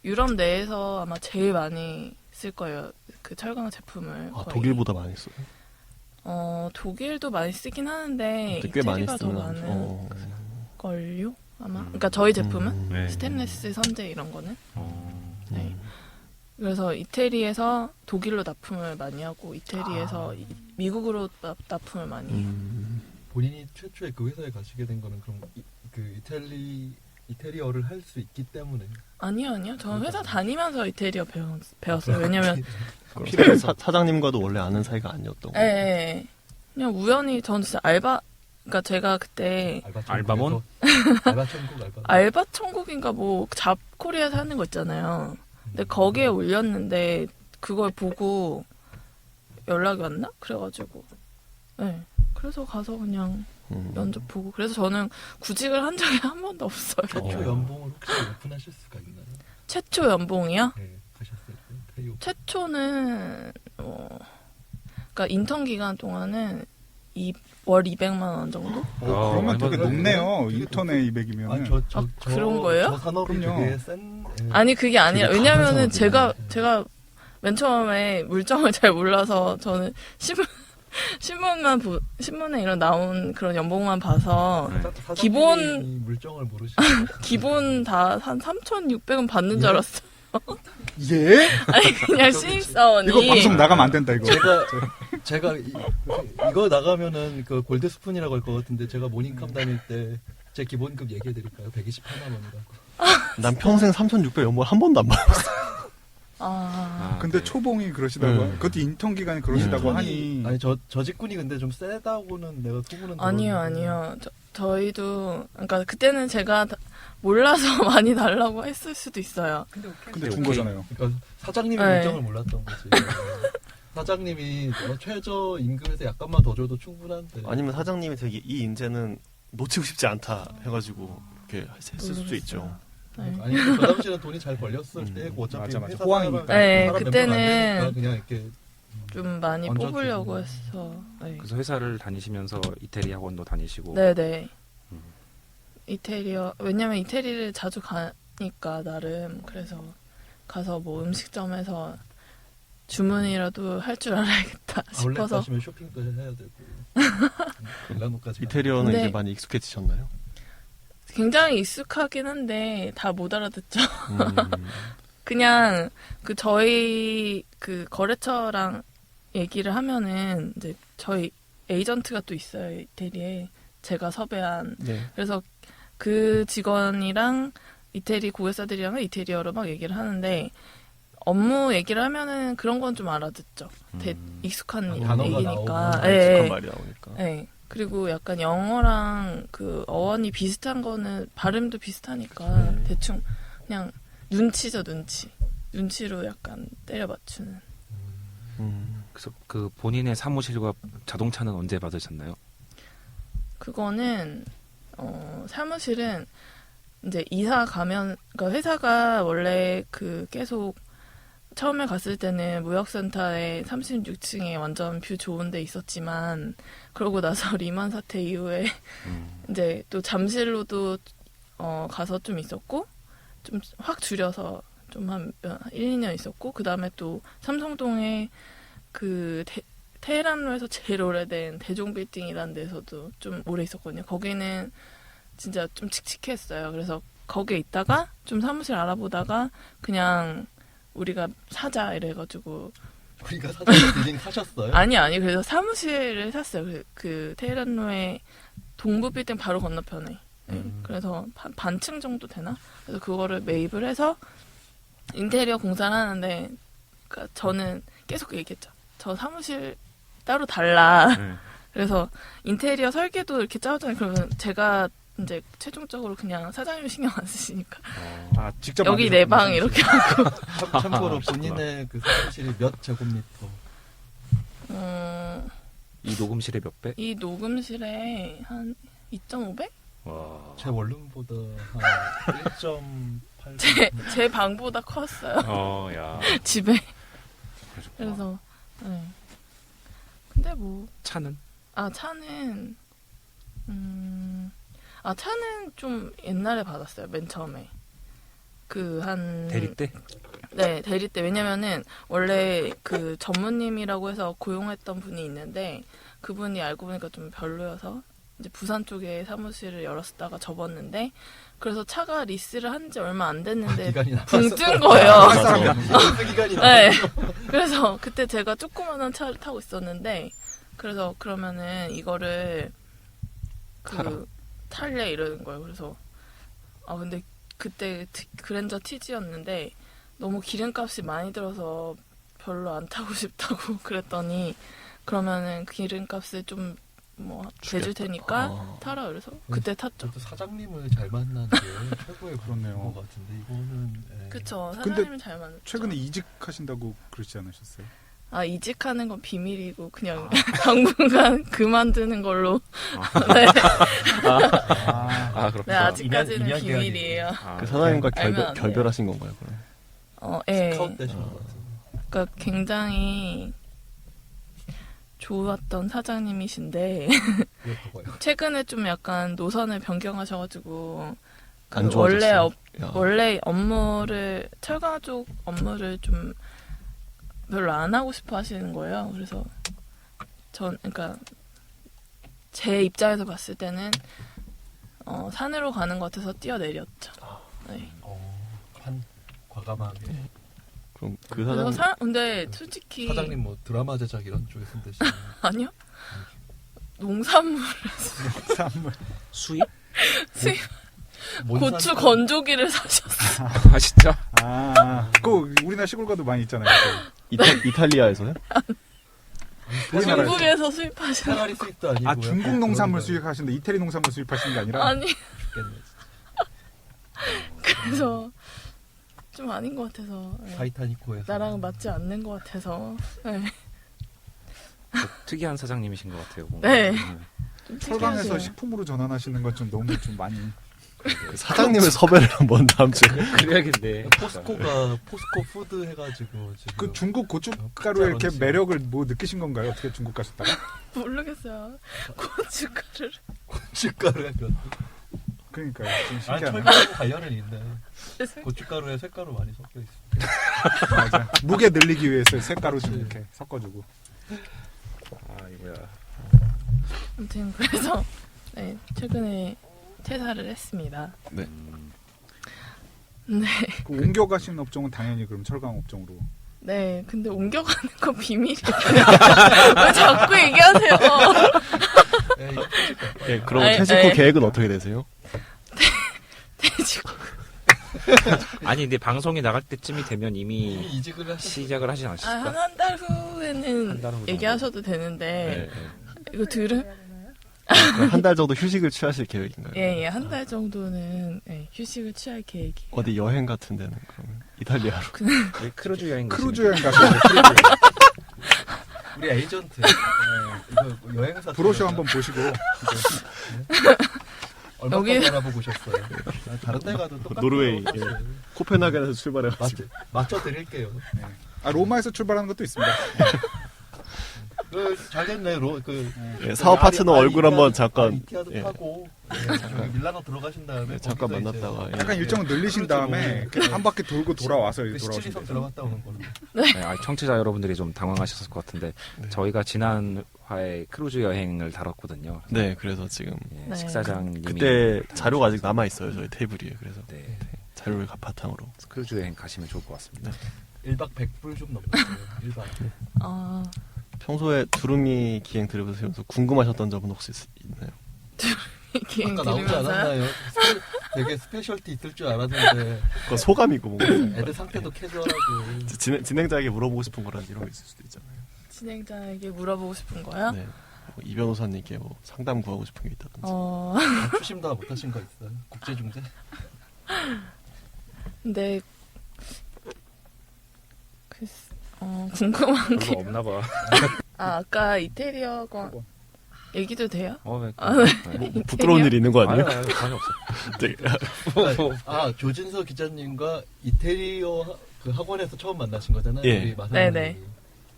유럽 내에서 아마 제일 많이 쓸 거예요. 그 철강 제품을. 아, 거의. 독일보다 많이 써요. 독일도 많이 쓰긴 하는데 꽤 많이 이태리가 더 쓰면 많은 걸요? 아마. 그러니까 저희 제품은 네. 스테인레스 선재 이런 거는. 네. 음. 그래서 이태리에서 독일로 납품을 많이 하고 이태리에서 미국으로 납품을 많이 해요. 본인이 최초에 그 회사에 가시게 된 거는 그럼 그 이태리어를 할 수 있기 때문에. 아니요. 저는 회사 다니면서 이태리어 배웠어요. 왜냐면 그럼 사장님과도 원래 아는 사이가 아니었던 거예요. 예. 그냥 우연히 전 진짜 그러니까 제가 그때 알바몬? 알바 천국 알바. 알바 천국인가 뭐 잡코리아에서 하는 거 있잖아요. 근데 거기에 올렸는데 그걸 보고 연락이 왔나? 그래가지고 네. 그래서 가서 그냥 면접 보고 그래서 저는 구직을 한 적이 한 번도 없어요. 최초 연봉을 혹시 오픈하실 수가 있나요? 최초 연봉이요? 네, 가셨을 때 페이 오픈. 최초는 그러니까 인턴 기간 동안은 월 200만 원 정도? 그러면 되게 얼마나 높네요. 되게 인턴에 200이면. 아니, 그런 거예요? 저 산업이 그럼요. 되게 센. 아니 그게 아니라 되게 왜냐면은 가는 산업이네. 제가 맨 처음에 물정을 잘 몰라서 저는 신문에 이런 나온 그런 연봉만 봐서 기본- 물정을 모르시고 기본 다 한 3,600원 받는 줄 알았어. 예? 아니 그냥 신입사원이 이거 방송 나가면 안 된다 이거. 제가 이거 나가면은 그 골드 스푼이라고 할 것 같은데 제가 모닝캄 다닐 때 제 기본급 얘기해 드릴까요? 128만 원이라고. 난 평생 3,600 연봉 한 번도 안 받았어. 근데 네. 초봉이 그러시다고 그것도 인턴 기간에 그러시다고 하니 아니 저 직군이 근데 좀 세다고는 내가 소문은 아니요, 들었는데. 아니요. 저희도, 그러니까 그때는 제가 몰라서 많이 달라고 했을 수도 있어요. 근데 준 거잖아요. 그러니까 사장님이 네. 일정을 몰랐던 거지. 사장님이 최저 임금에서 약간만 더 줘도 충분한데. 아니면 사장님이 되게 이 인재는 놓치고 싶지 않다 해가지고 이렇게 했을 수도 있죠. 네. 아니 저 당시에는 돈이 잘 벌렸을 때고 어차피 맞아. 회사 호황이니까. 네, 사람 그때는 멤버가 안 되니까 그냥 이렇게 좀 많이 얹어주고. 뽑으려고 해서. 네. 그래서 회사를 다니시면서 이태리 학원도 다니시고. 네네. 음. 이태리어, 왜냐면 이태리를 자주 가니까, 나름. 그래서 가서 뭐 음식점에서 주문이라도 할 줄 알아야겠다 아울렛 싶어서. 가시면 쇼핑도 해야 되고 밀라노까지 이태리어는 네. 이제 많이 익숙해지셨나요? 굉장히 익숙하긴 한데, 다 못 알아듣죠. 음, 그냥, 저희, 거래처랑 얘기를 하면은, 이제, 저희 에이전트가 또 있어요, 이태리에. 제가 섭외한. 네. 그래서 그 직원이랑 이태리 고객사들이랑은 이태리어로 막 얘기를 하는데, 업무 얘기를 하면은 그런 건 좀 알아듣죠. 익숙한 단어가 얘기니까. 나오고. 예, 익숙한 예. 말이 나오니까. 네. 그리고 약간 영어랑 어원이 비슷한 거는 발음도 비슷하니까 대충 그냥 눈치죠, 눈치. 눈치로 약간 때려 맞추는. 그래서 그 본인의 사무실과 자동차는 언제 받으셨나요? 그거는 사무실은 이제 이사 가면, 그러니까 회사가 원래 계속 처음에 갔을 때는 무역센터에 36층에 완전 뷰 좋은 데 있었지만, 그러고 나서 리만 사태 이후에 이제 또 잠실로도 가서 좀 있었고, 좀 확 줄여서 좀 한 1, 2년 있었고, 그 다음에 또 삼성동에 테헤란로에서 제일 오래된 대종빌딩이라는 데서도 좀 오래 있었거든요. 거기는 진짜 좀 칙칙했어요. 그래서 거기에 있다가 좀 사무실 알아보다가 그냥 우리가 사자 이래가지고. 우리가 사장님 빌딩 사셨어요? 아니 그래서 사무실을 샀어요. 그 테헤란로의 동부빌딩 바로 건너편에. 네. 그래서 반층 정도 되나? 그래서 그거를 매입을 해서 인테리어 공사를 하는데, 그러니까 저는 계속 얘기했죠. 저 사무실 따로 달라. 그래서 인테리어 설계도 이렇게 짜오잖아요. 그러면 제가 이제 최종적으로 그냥 사장님 신경 안 쓰시니까 직접 여기 내 방 이렇게 하고. 참고로 본인의 그 사무실이 몇 제곱미터? 이 녹음실의 몇 배? 이 녹음실에 한 2.5배? 와. 제 원룸보다 한 1.8. 제 방보다 컸어요. 야. 집에. 그러셨구나. 그래서 네. 근데 뭐 차는? 차는 차는 좀 옛날에 받았어요. 맨 처음에. 대리 때? 네, 대리 때. 왜냐면은 원래 전무님이라고 해서 고용했던 분이 있는데, 그분이 알고 보니까 좀 별로여서 이제 부산 쪽에 사무실을 열었다가 접었는데, 그래서 차가 리스를 한 지 얼마 안 됐는데 기간이 붕 뜬 거예요. 기간이 네. 그래서 그때 제가 조그만한 차를 타고 있었는데, 그래서 그러면은 이거를 탈래 이러는 거예요. 그래서 근데 그때 그랜저 TG였는데 너무 기름값이 많이 들어서 별로 안 타고 싶다고 그랬더니, 그러면은 기름값을 좀 대줄 테니까 타라. 그래서 그때 탔죠. 저도 사장님을 잘 만난 게 최고의 그렇네요. 것 같은데 이거는 그쵸. 근데 사장님을 잘 만났죠. 최근에 이직하신다고 그러지 않으셨어요? 이직하는 건 비밀이고 그냥 당분간 그만두는 걸로. 네. 그렇구나. 네, 아직까지는 인연 비밀이에요. 그 사장님과 알면 안 돼요. 결별하신 건가요, 그럼? 예. 스카웃 되신 것 같은데. 그러니까 굉장히 좋았던 사장님이신데 이어봐요. 최근에 좀 약간 노선을 변경하셔가지고 안 좋아졌어요? 원래 업무를 철강 쪽 업무를 좀 별로 안 하고 싶어 하시는 거예요. 그래서 그러니까 제 입장에서 봤을 때는 산으로 가는 것 같아서 뛰어내렸죠. 네. 과감하게. 그럼 그 그래서 사장 근데 솔직히 사장님 뭐 드라마 제작 이런 쪽에 손대시는 아니요. 농산물 수입? 고추 건조기를 사셨어요. 진짜? 그 우리나라 시골 가도 많이 있잖아요. 이탈리아에서요? 우리나라에서. 중국에서 수입하시는 사가리 수입도 아니고. 아, 중국 농산물 수입하시는데 이태리 농산물 수입하시는 게 아니라? 아니 그래서 좀 아닌 것 같아서 네. 타이타니코에서. 나랑 맞지 않는 것 같아서 네. 특이한 사장님이신 것 같아요. 뭔가. 네. 좀 철강에서 특이하세요. 식품으로 전환하시는 건 좀 너무 좀 많이. 그 사장님을 섭외를 한번 다음 주에. 그래야겠네. 포스코 푸드 해가지고 지금. 그 중국 고춧가루에 이렇게 런치. 매력을 뭐 느끼신 건가요? 어떻게 중국 가셨다가? 모르겠어요. 고춧가루를 고춧가루에 그. 그러니까요. 좀 아니 신기하네. 철강하고 관련은 있네. 고춧가루에 색가루 많이 섞여 있어. 맞아. 무게 늘리기 위해서 색가루 좀 이렇게 섞어주고. 아 이거야. 아무튼 그래서 네, 최근에 퇴사를 했습니다. 네. 네. 그 옮겨가신 업종은 당연히 그럼 철강 업종으로. 네, 근데 옮겨가는 거 비밀이에요. 왜 자꾸 얘기하세요? 예, 이거 터질 것 같아요. 예, 그럼 아니, 퇴직 후 아니. 계획은 어떻게 되세요? 돼지고. 아니 근데 방송이 나갈 때쯤이 되면 이미 이미 이직을 하시. 시작을 하지 않으실까? 한 달 후에는 한달 후 정도. 얘기하셔도 되는데 네, 네. 이거 들은 한 달 정도 휴식을 취하실 계획인가요? 예, 한 달 정도는 예, 휴식을 취할 계획이에요. 어디 여행 같은 데는 그러면 이탈리아로. 왜 크루즈 여행 크루즈 가시는 여행 가시는데 크루즈 여행. 우리 에이전트. 이거 여행사. 브로셔 한번 보시고. 얼마까지 여기- 알아보고 오셨어요? 다른 데 가도 똑같아요. 노르웨이, 예. 코펜하겐에서 출발해가지고. 맞춰 드릴게요. 아, 로마에서 출발하는 것도 있습니다. 잘 됐네. 예, 사업 파트너 얼굴 한번 잠깐. 이티아드 예. 타고 저기 밀라노 들어가신 다음에 잠깐 거기서 만났다가, 이제 예. 약간 일정을 늘리신 다음에 이렇게 한 바퀴 돌고 돌아와서 그 돌아오시면 시칠리섬 돼요. 들어갔다 오는 걸로. 네, 청취자 여러분들이 좀 당황하셨을 것 같은데 저희가 지난 화에 크루즈 여행을 다뤘거든요. 네, 그래서 지금 예, 네. 식사장님이 그때 자료가 아직 남아 있어요 저희 테이블 위에. 그래서 네, 자료를 바탕으로. 크루즈 여행 가시면 좋을 것 같습니다. 1박 100불 좀 넘었어요. 1박. 아, 평소에 두루미 기행 들으면서 궁금하셨던 점은 혹시 있나요? 기행 아까 나오지 들으면서요. 않았나요? 되게 스페셜티 있을 줄 알았는데 그건 소감이고 뭔가. 애들 상태도 캐주얼하고. 진행자에게 물어보고 싶은 거란 이런 게 있을 수도 있잖아요. 진행자에게 물어보고 싶은 거야? 네. 이 변호사님께 뭐 상담 구하고 싶은 게 있다든지. 추심 다 못하신 거 있어요? 국제중재? 근데 궁금한 게 별로 없나 봐. 아까 이태리어 거 얘기도 돼요? 네. 아, 네. 뭐 부끄러운 일이 있는 거 아니에요? 아유, 전혀 없어. 되게- 조진서 기자님과 이태리어 그 학원에서 처음 만나신 거잖아요. 예. 우리 마사님. 네네.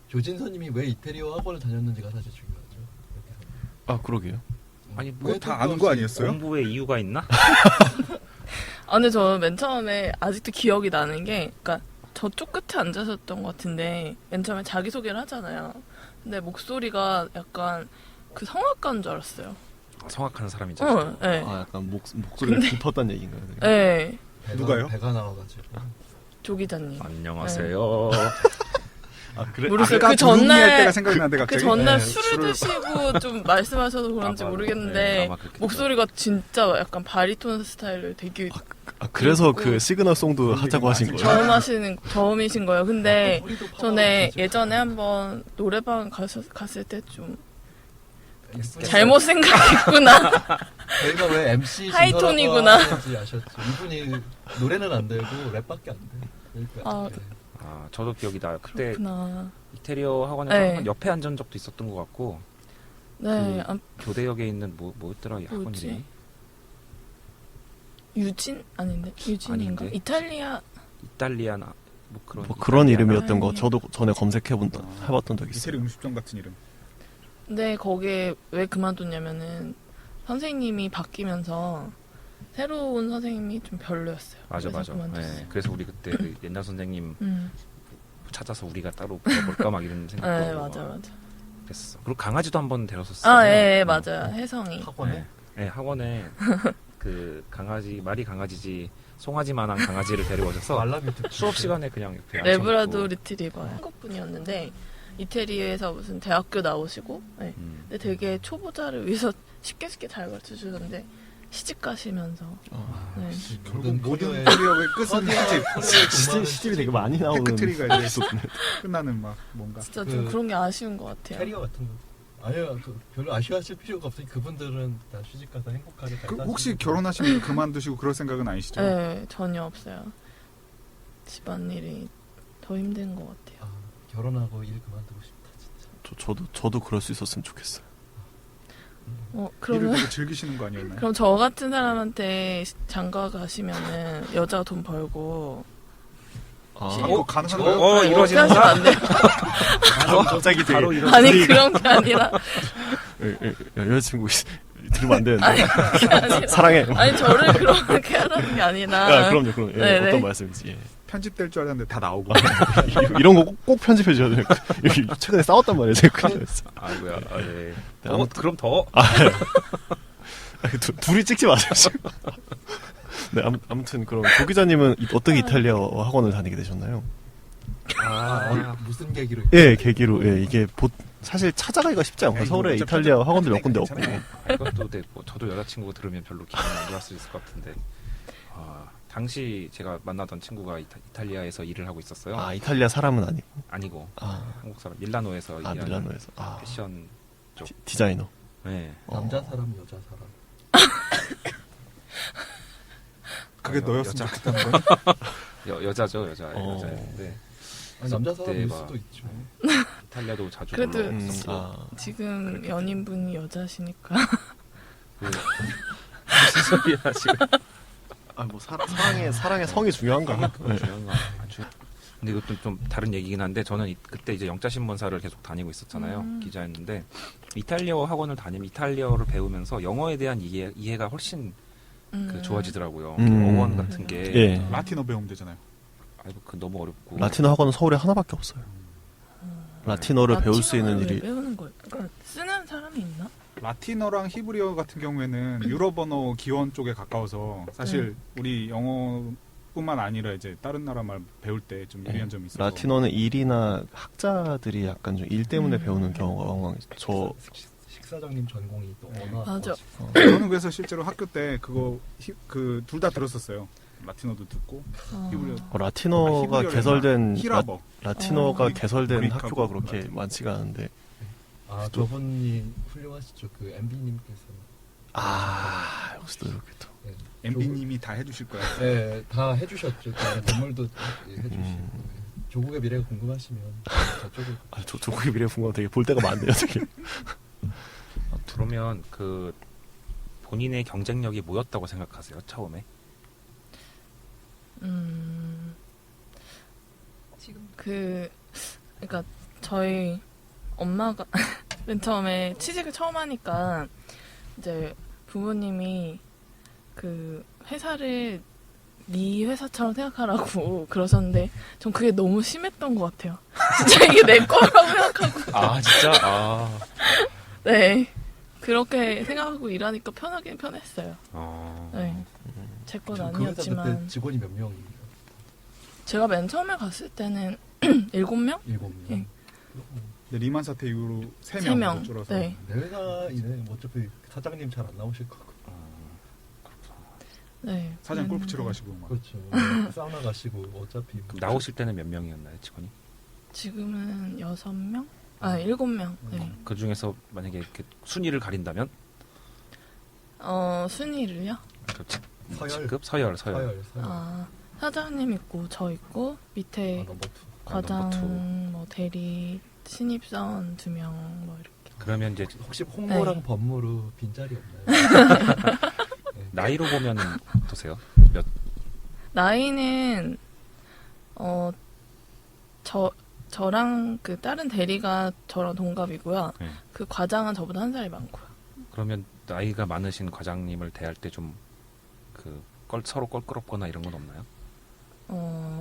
조진서님이 왜 이태리어 학원을 다녔는지가 사실 중요하죠. 아, 그러게요. 아니 뭐 뭐 다 아는 거 아니었어요? 공부에 이유가 있나? 아, 근데 저는 맨 처음에 아직도 기억이 나는 게, 그니까 저쪽 끝에 앉으셨던 것 같은데, 맨 처음에 자기소개를 하잖아요. 근데 목소리가 약간 그 성악가인 줄 알았어요. 성악하는 사람이죠. 네. 아, 약간 목소리가 깊었다는 얘기인가요? 되게? 네. 누가요? 배가 나와가지고. 조 기자님. 안녕하세요. 아, 그래? 모르겠어요. 아까 그 두루미 할 전날, 때가 생각나는데 그 갑자기. 전날 네, 술을 드시고 좀 말씀하셔서 그런지 아, 맞아. 모르겠는데, 네, 아마 그렇겠죠. 목소리가 진짜 약간 바리톤 스타일로 되게 아, 그래서 그 그리고- 시그널송도 하자고 하신 거예요? 처음이신 거예요. 근데 소리도 전에 파워가 예전에 한번 노래방 갔을 때 좀 있어요. 잘못 생각했구나. 저희가 왜 MC 하이톤이구나. 하는지 아셨죠? 이분이 노래는 안 되고 랩밖에 안 돼. 그러니까 아, 아, 저도 기억이 나요. 그때 그렇구나. 이태리어 학원에서 네. 한번 옆에 앉은 적도 있었던 것 같고 네, 교대역에 있는 뭐였더라 이 학원 뭐지? 이름이? 유진 아닌데 유진인가? 아닌데? 이탈리아나 뭐 그런 뭐 그런 이탈리아나? 이름이었던 거 저도 전에 해봤던 적이 이태리 있어요. 음식점 같은 이름. 근데 거기에 왜 그만뒀냐면은 선생님이 바뀌면서 새로운 선생님이 좀 별로였어요. 맞아 그래서 맞아. 그만뒀어요. 네, 그래서 우리 그때 그 옛날 선생님 음. 찾아서 우리가 따로 배워볼까 막 이런 생각도 네, 하고 맞아 막 맞아. 그랬어. 그리고 강아지도 한번 데려섰어요. 아, 예, 맞아요. 혜성이. 학원에 네, 네, 학원에 그 강아지 말이 강아지지 송아지만한 강아지를 데려오셔서 알람이 수업 시간에 그냥 옆에 레브라도 앉혀놓고, 리트리버 한국 분이었는데 이태리에서 무슨 대학교 나오시고, 네. 음, 근데 되게 초보자를 위해서 쉽게 잘 가르쳐 주셨는데 시집 가시면서 네. 결국 모든 커리어의 커리어의 끝은 시집. 시집이 되게 많이 나오는 팩트리가 이제 끝나는 막 뭔가. 진짜 좀 그런 게 아쉬운 것 같아요. 캐리어 같은 거. 아니요, 별로 아쉬워하실 필요가 없어요. 그분들은 다 시집 가서 행복하게 잘 혹시 사시고. 결혼하시면 그만두시고 그럴 생각은 아니시죠? 네, 전혀 없어요. 집안일이 더 힘든 것 같아요. 아, 결혼하고 일 그만두고 싶다 진짜. 저도 그럴 수 있었으면 좋겠어요. 일을 그러면 되게 즐기시는 거 아니었나요? 그럼 저 같은 사람한테 장가 가시면은 여자가 돈 벌고 그거 가능한가요? 어, 이루어지는 그렇게 하시면 안 돼요? 갑자기 되게 바로 이런 아니 그런 게 아니라 여자친구 들으면 안 되는데. 그게 아니라 사랑해. 아니 저를 그렇게 하라는 게 아니라 그럼요. 예, 네네. 어떤 말씀인지. 예. 편집될 줄 알았는데 다 나오고. 이런 거 꼭 편집해 줘야 돼요. 최근에 싸웠단 말이에요. 제가 큰일 났어. 아이고야. 아, 예. 아무튼- 그럼 더. 둘이 찍지 마세요. 지금. 네, 아무튼 그럼 조 기자님은 어떻게 이탈리아 학원을 다니게 되셨나요? 무슨 계기로? 예, 계기로 이게 사실 찾아가기가 쉽지 않고 야, 이거 서울에 어차피 이탈리아 학원들 몇 군데 없고. 괜찮아요. 이것도 네, 뭐 저도 여자친구가 들으면 별로 기분이 안 좋을 수 있을 것 같은데. 당시 제가 만나던 친구가 이탈리아에서 일을 하고 있었어요. 아, 이탈리아 사람은 아니고. 아니고 아, 한국 사람 밀라노에서 일하는 밀라노에서. 패션 쪽. 디자이너. 네. 남자 사람, 여자 사람. 그게 너였으면 여자. 좋겠다는 거야? 여자죠, 여자. 어. 여자인데 아니, 남자 사람일 그때 막- 수도 있죠. 이탈리아도 자주 그래도 놀러 갔었고. 지금 연인분이 여자시니까 무슨 소리야 지금? 뭐 사랑의 성이 중요한가? 네. 중요한 거 아주. 근데 이것도 좀 다른 얘기긴 한데 저는 그때 이제 영자신문사를 계속 다니고 있었잖아요. 기자였는데 이탈리아 학원을 다니면 이탈리아어를 배우면서 영어에 대한 이해가 훨씬 좋아지더라고요. 어원 같은 게 예. 라틴어 배우면 되잖아요. 아이고 그 너무 어렵고. 라틴어 학원은 서울에 하나밖에 없어요. 라틴어를 배울 수 있는 라틴어를 일이 왜 배우는 거예요? 그러니까 쓰는 사람이 있나? 라틴어랑 히브리어 같은 경우에는 유럽 언어 기원 쪽에 가까워서 사실 우리 영어뿐만 아니라 이제 다른 나라 말 배울 때 좀 유리한 점이 있어서 라틴어는 일이나 학자들이 약간 좀 일 때문에 배우는 경우가 왕왕 있죠. 식사장님 전공이 또 언어. 맞아. 저는 그래서 실제로 학교 때 그거 그 둘 다 들었었어요. 라틴어도 듣고 히브리어 라틴어가 히브리어를 개설된 히라버 라틴어가 개설된 그리크하고 학교가 그렇게 라틴어. 많지가 않은데 저분이 훌륭하시죠. 그 MB님께서. 역시 또 이렇게 또 MB님이 다 해주실 거야. 네, 다 해주셨죠. 건물도 해주시고. 조국의 미래가 궁금하시면 저쪽을. 조국의 미래 궁금 되게 볼 때가 많네요. 되게. 그러면 그 본인의 경쟁력이 뭐였다고 생각하세요? 처음에? 그러니까 저희 엄마가 맨 처음에 취직을 처음 하니까 이제 부모님이 그 회사를 네 회사처럼 생각하라고 그러셨는데 전 그게 너무 심했던 것 같아요. 진짜 이게 내 거라고 생각하고 진짜? 네 그렇게 생각하고 일하니까 편하긴 편했어요. 네. 제 건 그 회사 아니었지만 그때 직원이 몇 명이에요? 제가 맨 처음에 갔을 때는 7명? 7명. 예. 근데 리만 사태 이후로 3명으로 3명. 줄어서 네. 내 회사이네. 어차피 사장님 잘 안 나오실 거고. 네. 사장 골프 치러 가시고 막. 그렇죠. 사우나 가시고 어차피. 그럼 나오실 때는 몇 명이었나요, 직원이? 지금은 6명? 7명. 네. 그 중에서 만약에 이렇게 순위를 가린다면? 순위를요? 서열. 직급? 서열. 서열. 사장님 있고 저 있고 밑에 넘버 2. 과장, 넘버 투. 뭐 대리, 신입사원 2명 뭐 이렇게. 그러면 이제 혹시 홍보랑 법무로 빈자리 없나요? 나이로 보면 어떠세요? 나이는 저랑 그 다른 대리가 저랑 동갑이고요. 네. 그 과장은 저보다 한 살이 많고요. 그러면 나이가 많으신 과장님을 대할 때 좀 서로 껄끄럽거나 이런 건 없나요?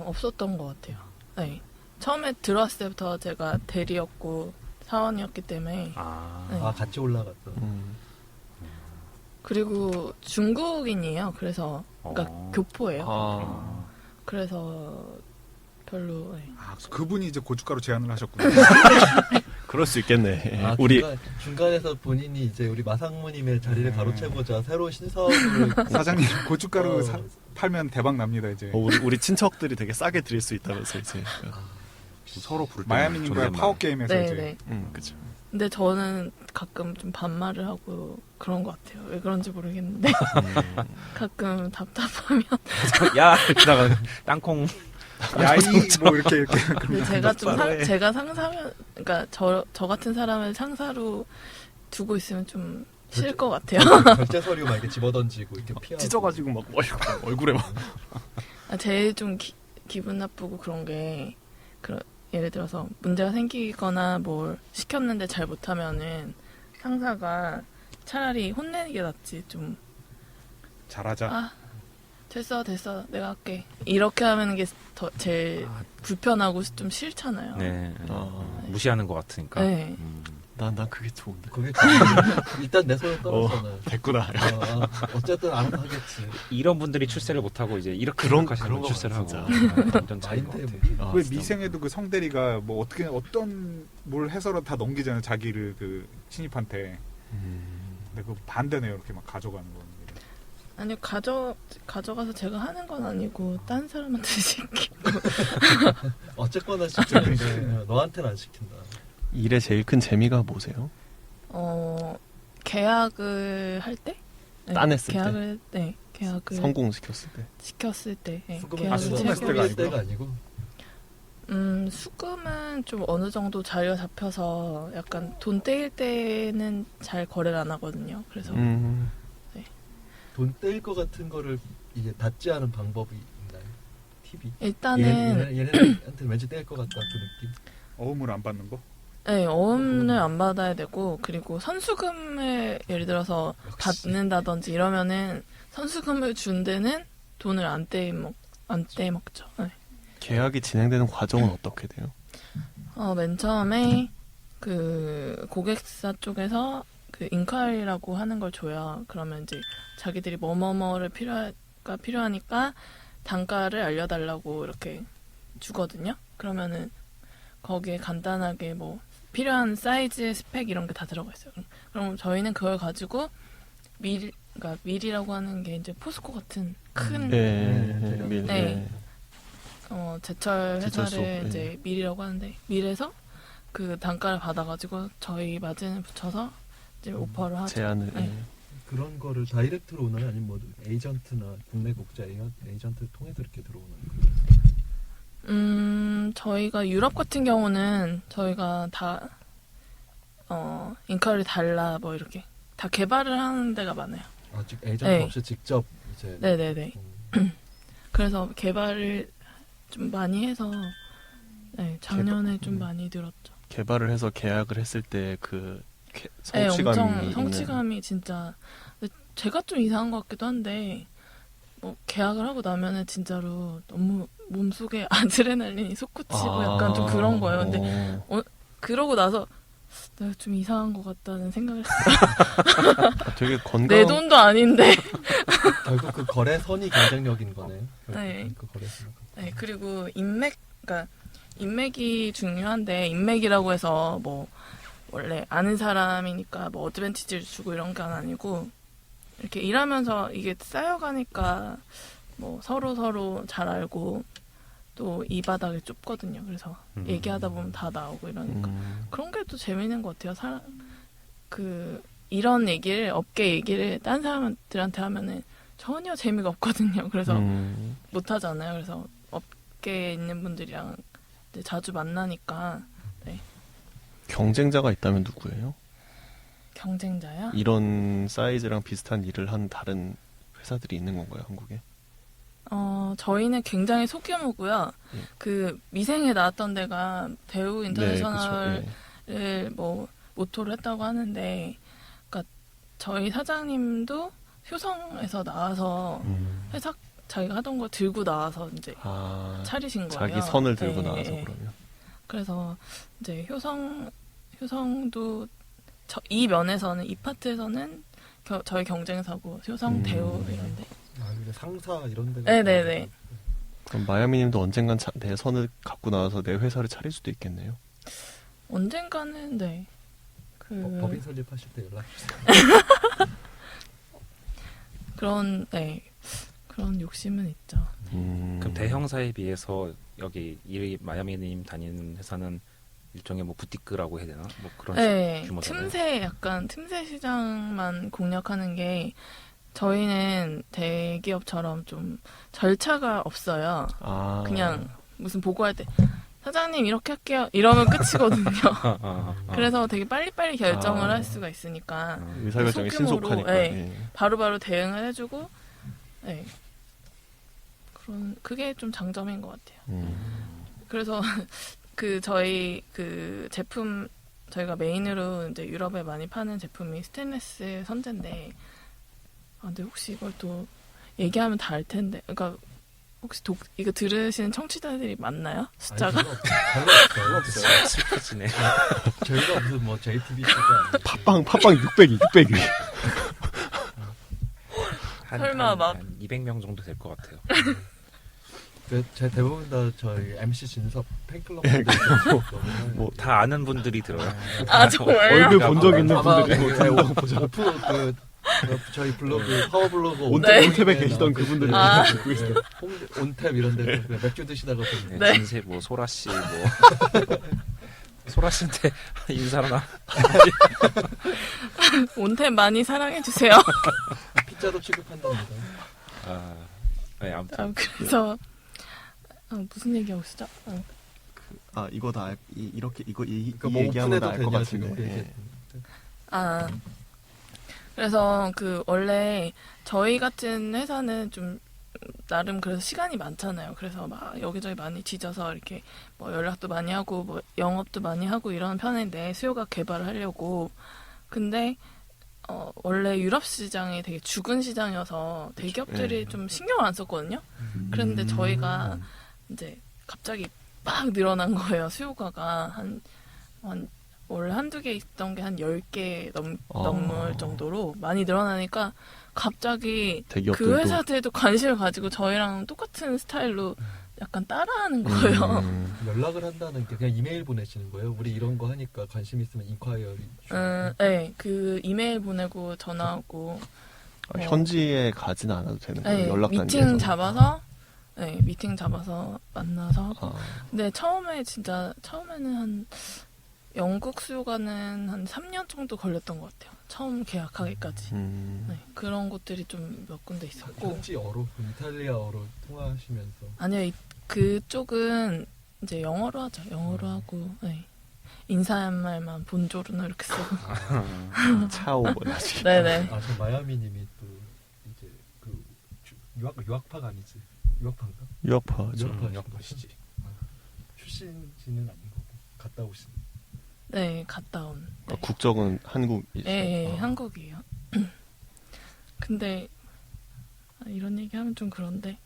없었던 것 같아요. 네. 처음에 들어왔을 때부터 제가 대리였고 사원이었기 때문에 네. 같이 올라갔던. 그리고 중국인이에요. 그래서 그러니까 교포예요. 그래서 별로 네. 그분이 이제 고춧가루 제안을 하셨구나. 그럴 수 있겠네. 아, 우리 중간에서 본인이 이제 우리 마상무님의 자리를 가로채고자 새로운 신사업을 사장님 고춧가루 어. 팔면 대박 납니다 이제. 우리 친척들이 되게 싸게 드릴 수 있다면서 이제. 서로 부를 때 마야미님과의 파워 게임에서 네, 이제 네. 그죠. 근데 저는 가끔 좀 반말을 하고 그런 것 같아요. 왜 그런지 모르겠는데 가끔 답답하면. 야 이러다가 땅콩 야이 뭐 이렇게 근데 제가 좀 제가 상사면, 그러니까 저 같은 사람을 상사로 두고 있으면 좀 싫을 것 같아요. 결제 서류 막 이렇게 집어던지고 이렇게 피하고 찢어가지고 막 얼굴에 막. 제일 좀 기분 나쁘고 그런 게 예를 들어서 문제가 생기거나 뭘 시켰는데 잘 못하면은 상사가 차라리 혼내는 게 낫지. 좀 잘하자. 됐어 내가 할게 이렇게 하는 게 더 제일 불편하고 좀 싫잖아요. 네. 무시하는 것 같으니까. 네. 난 그게 좋은데. 그게 일단 내 손에 떨어졌잖아요. 됐구나. 어쨌든 알아서 하겠지. 이런 분들이 출세를 못하고 이제 이렇게 그런 생각하시는 거 분 출세를 하고 진짜. 완전 차이인 것 마인드에 같아요. 뭐 왜 진짜. 미생에도 그 성대리가 뭐 어떤 뭘 해서라도 다 넘기잖아요 자기를 그 신입한테. 근데 그 반대네요 이렇게 막 가져가는 거. 아니요 가져가서 제가 하는 건 아니고 딴 사람한테 시키고. 어쨌거나 시키는데 너한테는 안 시킨다. 일의 제일 큰 재미가 뭐세요? 계약을 할 때? 네, 따냈을 때? 계약을 성공시켰을 때. 시켰을 때. 네, 수금을 계약을 수금했을 체결- 때가 때가 아니고 수금은 좀 어느 정도 자리가 잡혀서 약간 돈 떼일 때는 잘 거래를 안 하거든요. 그래서 돈 떼일 것 같은 거를 이제 닫지 않은 방법이 있나요? 팁이? 일단은 얘네한테 왠지 떼일 것 같다 그 느낌. 어음을 안 받는 거? 네, 어음을 안 받아야 되고, 그리고 선수금을 예를 들어서 역시. 받는다든지 이러면은 선수금을 준 데는 돈을 안 떼먹죠. 네. 계약이 진행되는 과정은 어떻게 돼요? 맨 처음에 그 고객사 쪽에서 그 인콰이리라고 하는 걸 줘요. 그러면 이제 자기들이 뭐뭐뭐를 필요하니까 단가를 알려달라고 이렇게 주거든요. 그러면은 거기에 간단하게 뭐 필요한 사이즈, 스펙 이런 게 다 들어가 있어요. 그럼 저희는 그걸 가지고 그러니까 밀이라고 하는 게 이제 포스코 같은 큰 네. 제철 회사를 제철소, 예. 이제 밀이라고 하는데 밀에서 그 단가를 받아가지고 저희 마진을 붙여서 이제 오퍼를 하죠. 제안을. 네. 그런 거를 다이렉트로 오나요? 아니면 뭐 에이전트나 국내 국제 에이전트 통해서 이렇게 들어오나요? 저희가 유럽 같은 경우는 저희가 다 인카를 달라 뭐 이렇게 다 개발을 하는 데가 많아요. 아직 에이전트 네. 없이 직접 이제 네네네. 그래서 개발을 좀 많이 해서 네, 작년에 좀 많이 들었죠. 개발을 해서 계약을 했을 때 그 네, 성취감이 엄청 있는. 성취감이 진짜. 근데 제가 좀 이상한 것 같기도 한데 뭐 계약을 하고 나면은 진짜로 너무 몸속에 아드레날린이 솟구치고 약간 좀 그런 거예요. 근데 그러고 나서 내가 좀 이상한 것 같다는 생각을 했어요. 되게 건강. 내 돈도 아닌데. 결국 그 거래선이 경쟁력인 거네요. 네. 그 거래선. 네, 그리고 그러니까 인맥이 중요한데 인맥이라고 해서 뭐 원래 아는 사람이니까 뭐 어드밴티지를 주고 이런 건 아니고 이렇게 일하면서 이게 쌓여가니까 뭐 서로 잘 알고 또 이 바닥이 좁거든요. 그래서 얘기하다 보면 다 나오고 이러니까 그런 게 또 재밌는 것 같아요. 이런 얘기를 업계 얘기를 딴 사람들한테 하면은 전혀 재미가 없거든요. 그래서 못 하잖아요. 그래서 업계에 있는 분들이랑 이제 자주 만나니까. 네. 경쟁자가 있다면 누구예요? 경쟁자요? 이런 사이즈랑 비슷한 일을 한 다른 회사들이 있는 건가요, 한국에? 저희는 굉장히 소규모고요. 예. 그 미생에 나왔던 데가 대우 인터내셔널을 네, 그쵸. 뭐 모토로 했다고 하는데, 그러니까 저희 사장님도 효성에서 나와서 회사 자기가 하던 거 들고 나와서 이제 차리신 거예요. 자기 선을 들고 네, 나와서 네. 그러면. 그래서 이제 효성도 이 면에서는 이 파트에서는 저희 경쟁사고 효성, 대우 이런데. 이게 상사 이런 데가. 네네네. 그럼 마야미님도 언젠간 내 선을 갖고 나와서 내 회사를 차릴 수도 있겠네요. 언젠가는 네. 법인 설립하실 때 연락 주세요. 그런 욕심은 있죠. 그럼 대형사에 비해서 여기 이 마야미님 다니는 회사는 일종의 뭐 부티크라고 해야 되나? 뭐 그런 네, 규모잖아요. 틈새 시장만 공략하는 게 저희는 대기업처럼 좀 절차가 없어요. 아. 그냥 무슨 보고할 때 사장님 이렇게 할게요 이러면 끝이거든요. 그래서 되게 빨리빨리 결정을 할 수가 있으니까 의사결정이 소규모로, 신속하니까. 네. 예. 바로바로 대응을 해주고 네. 그게 좀 장점인 것 같아요. 그래서 저희 제품 저희가 메인으로 이제 유럽에 많이 파는 제품이 스테인리스 선재인데 근데 혹시 이걸 또 얘기하면 다 알 텐데 그러니까 혹시 이거 들으시는 청취자들이 많나요? 숫자가? 별로 없어요. 슬퍼지네. 저희가 무슨 뭐 JTBC가 아니고 팟빵 600위. 설마 막- 한 200명 정도 될 것 같아요. 제 대부분 다 저희 MC 진섭 팬클럽 뭐 다 아는 분들이 들어요. 정말요? 얼굴 본 적 있는 아마 분들이 뭐 된다고 보자. 저희 블로그 파워 블로그 온탭에 계시던 그분들이 듣고 있어요. 온탭 이런데 맥주 드시다가 네, 네. 진세 뭐 소라 씨 뭐 소라 씨한테 인사나 온템 많이 사랑해주세요. 피자도 취급한답니다. 네, 아무튼 그래서 무슨 얘기하고 있었죠? 이거 다 이렇게 이거 이 그러니까 뭐 얘기하면 오픈해도 다 알 것 되냐 지금 같은데. 이렇게. 그래서 원래 저희 같은 회사는 좀 나름 그래서 시간이 많잖아요. 그래서 막 여기저기 많이 뒤져서 이렇게 뭐 연락도 많이 하고 뭐 영업도 많이 하고 이런 편인데 수요가 개발을 하려고. 근데 원래 유럽 시장이 되게 죽은 시장이어서 대기업들이 네. 좀 신경을 안 썼거든요. 그런데 저희가 이제 갑자기 막 늘어난 거예요. 수요가가 한 원래 한두 개 있던 게 한 10개 넘을 정도로 많이 늘어나니까 갑자기 대기업들도 그 회사들도 관심을 가지고 저희랑 똑같은 스타일로 약간 따라하는 거예요. 연락을 한다는 게 그냥 이메일 보내시는 거예요? 우리 이런 거 하니까 관심 있으면 인콰이어리 네, 그 이메일 보내고 전화하고 현지에 가진 않아도 되는 거예요. 네, 연락 미팅 단지에서. 잡아서 만나서 하고. 근데 처음에는 한 영국 수요가는 한 3년 정도 걸렸던 것 같아요. 처음 계약하기까지. 네, 그런 곳들이 좀 몇 군데 있었고. 현지어로 이탈리아어로 통화하시면서 아니요, 그쪽은 이제 영어로 하죠. 영어로 하고, 네. 인사한 말만 본조르노 이렇게 쓰고. 차오 뭐지? 네네. 저 마야미님이 또 이제 유학파가 아니지 유학파인가? 유학파죠. 유학파시지. 출신지는 아닌 거고 갔다 오신. 네, 갔다 온. 네. 국적은 한국이죠. 네, 한국이에요. 근데 이런 얘기하면 좀 그런데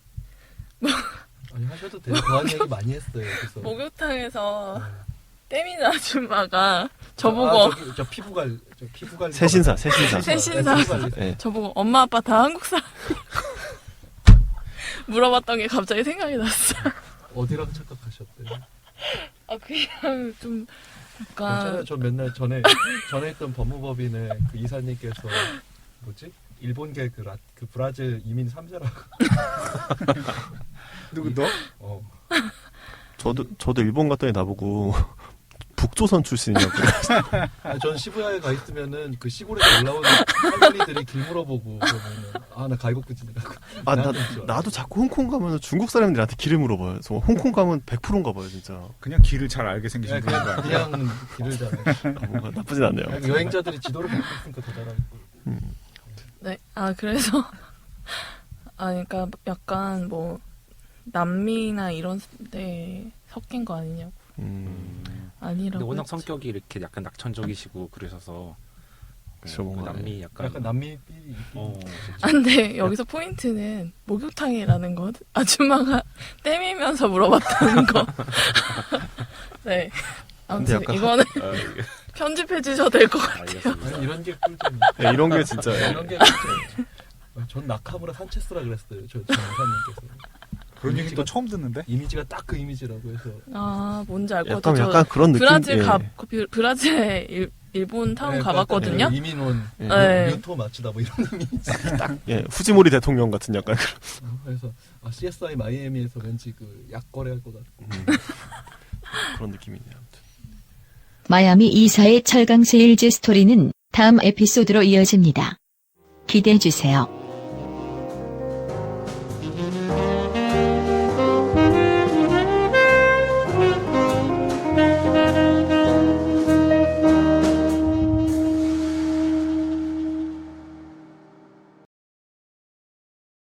아니 하셔도 돼요. 더한 얘기 많이 했어요. 그래서 목욕탕에서 때미는 아줌마가 저보고 저 피부 관리 새신사. 네. 저보고 엄마 아빠 다 한국 사람 물어봤던 게 갑자기 생각이 났어요. 어디라고 착각하셨대요? 그냥 좀 괜찮아요. 약간 저 맨날 전에 있던 법무법인의 그 이사님께서 뭐지? 일본계 그 브라질 이민 3세라고. 누구 너? 저도 일본 갔더니 나보고 북조선 출신이냐고. 전 시부야에 가 있으면은 그 시골에서 올라오는 할머니들이 길 물어보고 그러면은 나 가이국구진이라고. 나도 자꾸 홍콩 가면 중국 사람들한테 길을 물어봐요. 저 홍콩 가면 100%인가 봐요, 진짜. 그냥 길을 잘 알게 생기신 분인 거 아니에요? 그냥 길을 잘. 뭔가 나쁘진 않네요. 여행자들이 지도를 갖고 있으니까 더 잘하고. 네, 그래서 그러니까 약간 뭐 남미나 이런 데 섞인 거 아니냐고. 아니라고. 근데 워낙 했지. 성격이 이렇게 약간 낙천적이시고 그러셔서 그쵸, 뭔가 남미 약간 남미 삘이 근데 여기서 포인트는 목욕탕이라는 것. 아줌마가 때미면서 물어봤다는 거. 네. 아무튼 근데 약간 이거는 편집해 주셔도 될 것 같아요. 알겠습니다. 아니, 이런 게 꿀잼. 네, 이런 게 진짜. 이런 게 꿀잼. 전 나카무라 산체스라 그랬어요. 저 이사님께서. 그런 얘기 또 처음 듣는데? 이미지가 딱 그 이미지라고 해서 아, 뭔지 알 것 같아요. 약간 그런 느낌. 브라질 예. 브라질에 일본 타운 네, 가봤거든요. 이민원 네. 뮤토 마츠다 뭐 이런 이미지. 예, 후지모리 대통령 같은 약간 그런. 그래서 CSI 마이애미에서 왠지 그 약 거래할 것 같고. 그런 느낌이네요. 아무튼. 마야미 2사의 철강 세일즈 스토리는 다음 에피소드로 이어집니다. 기대해주세요.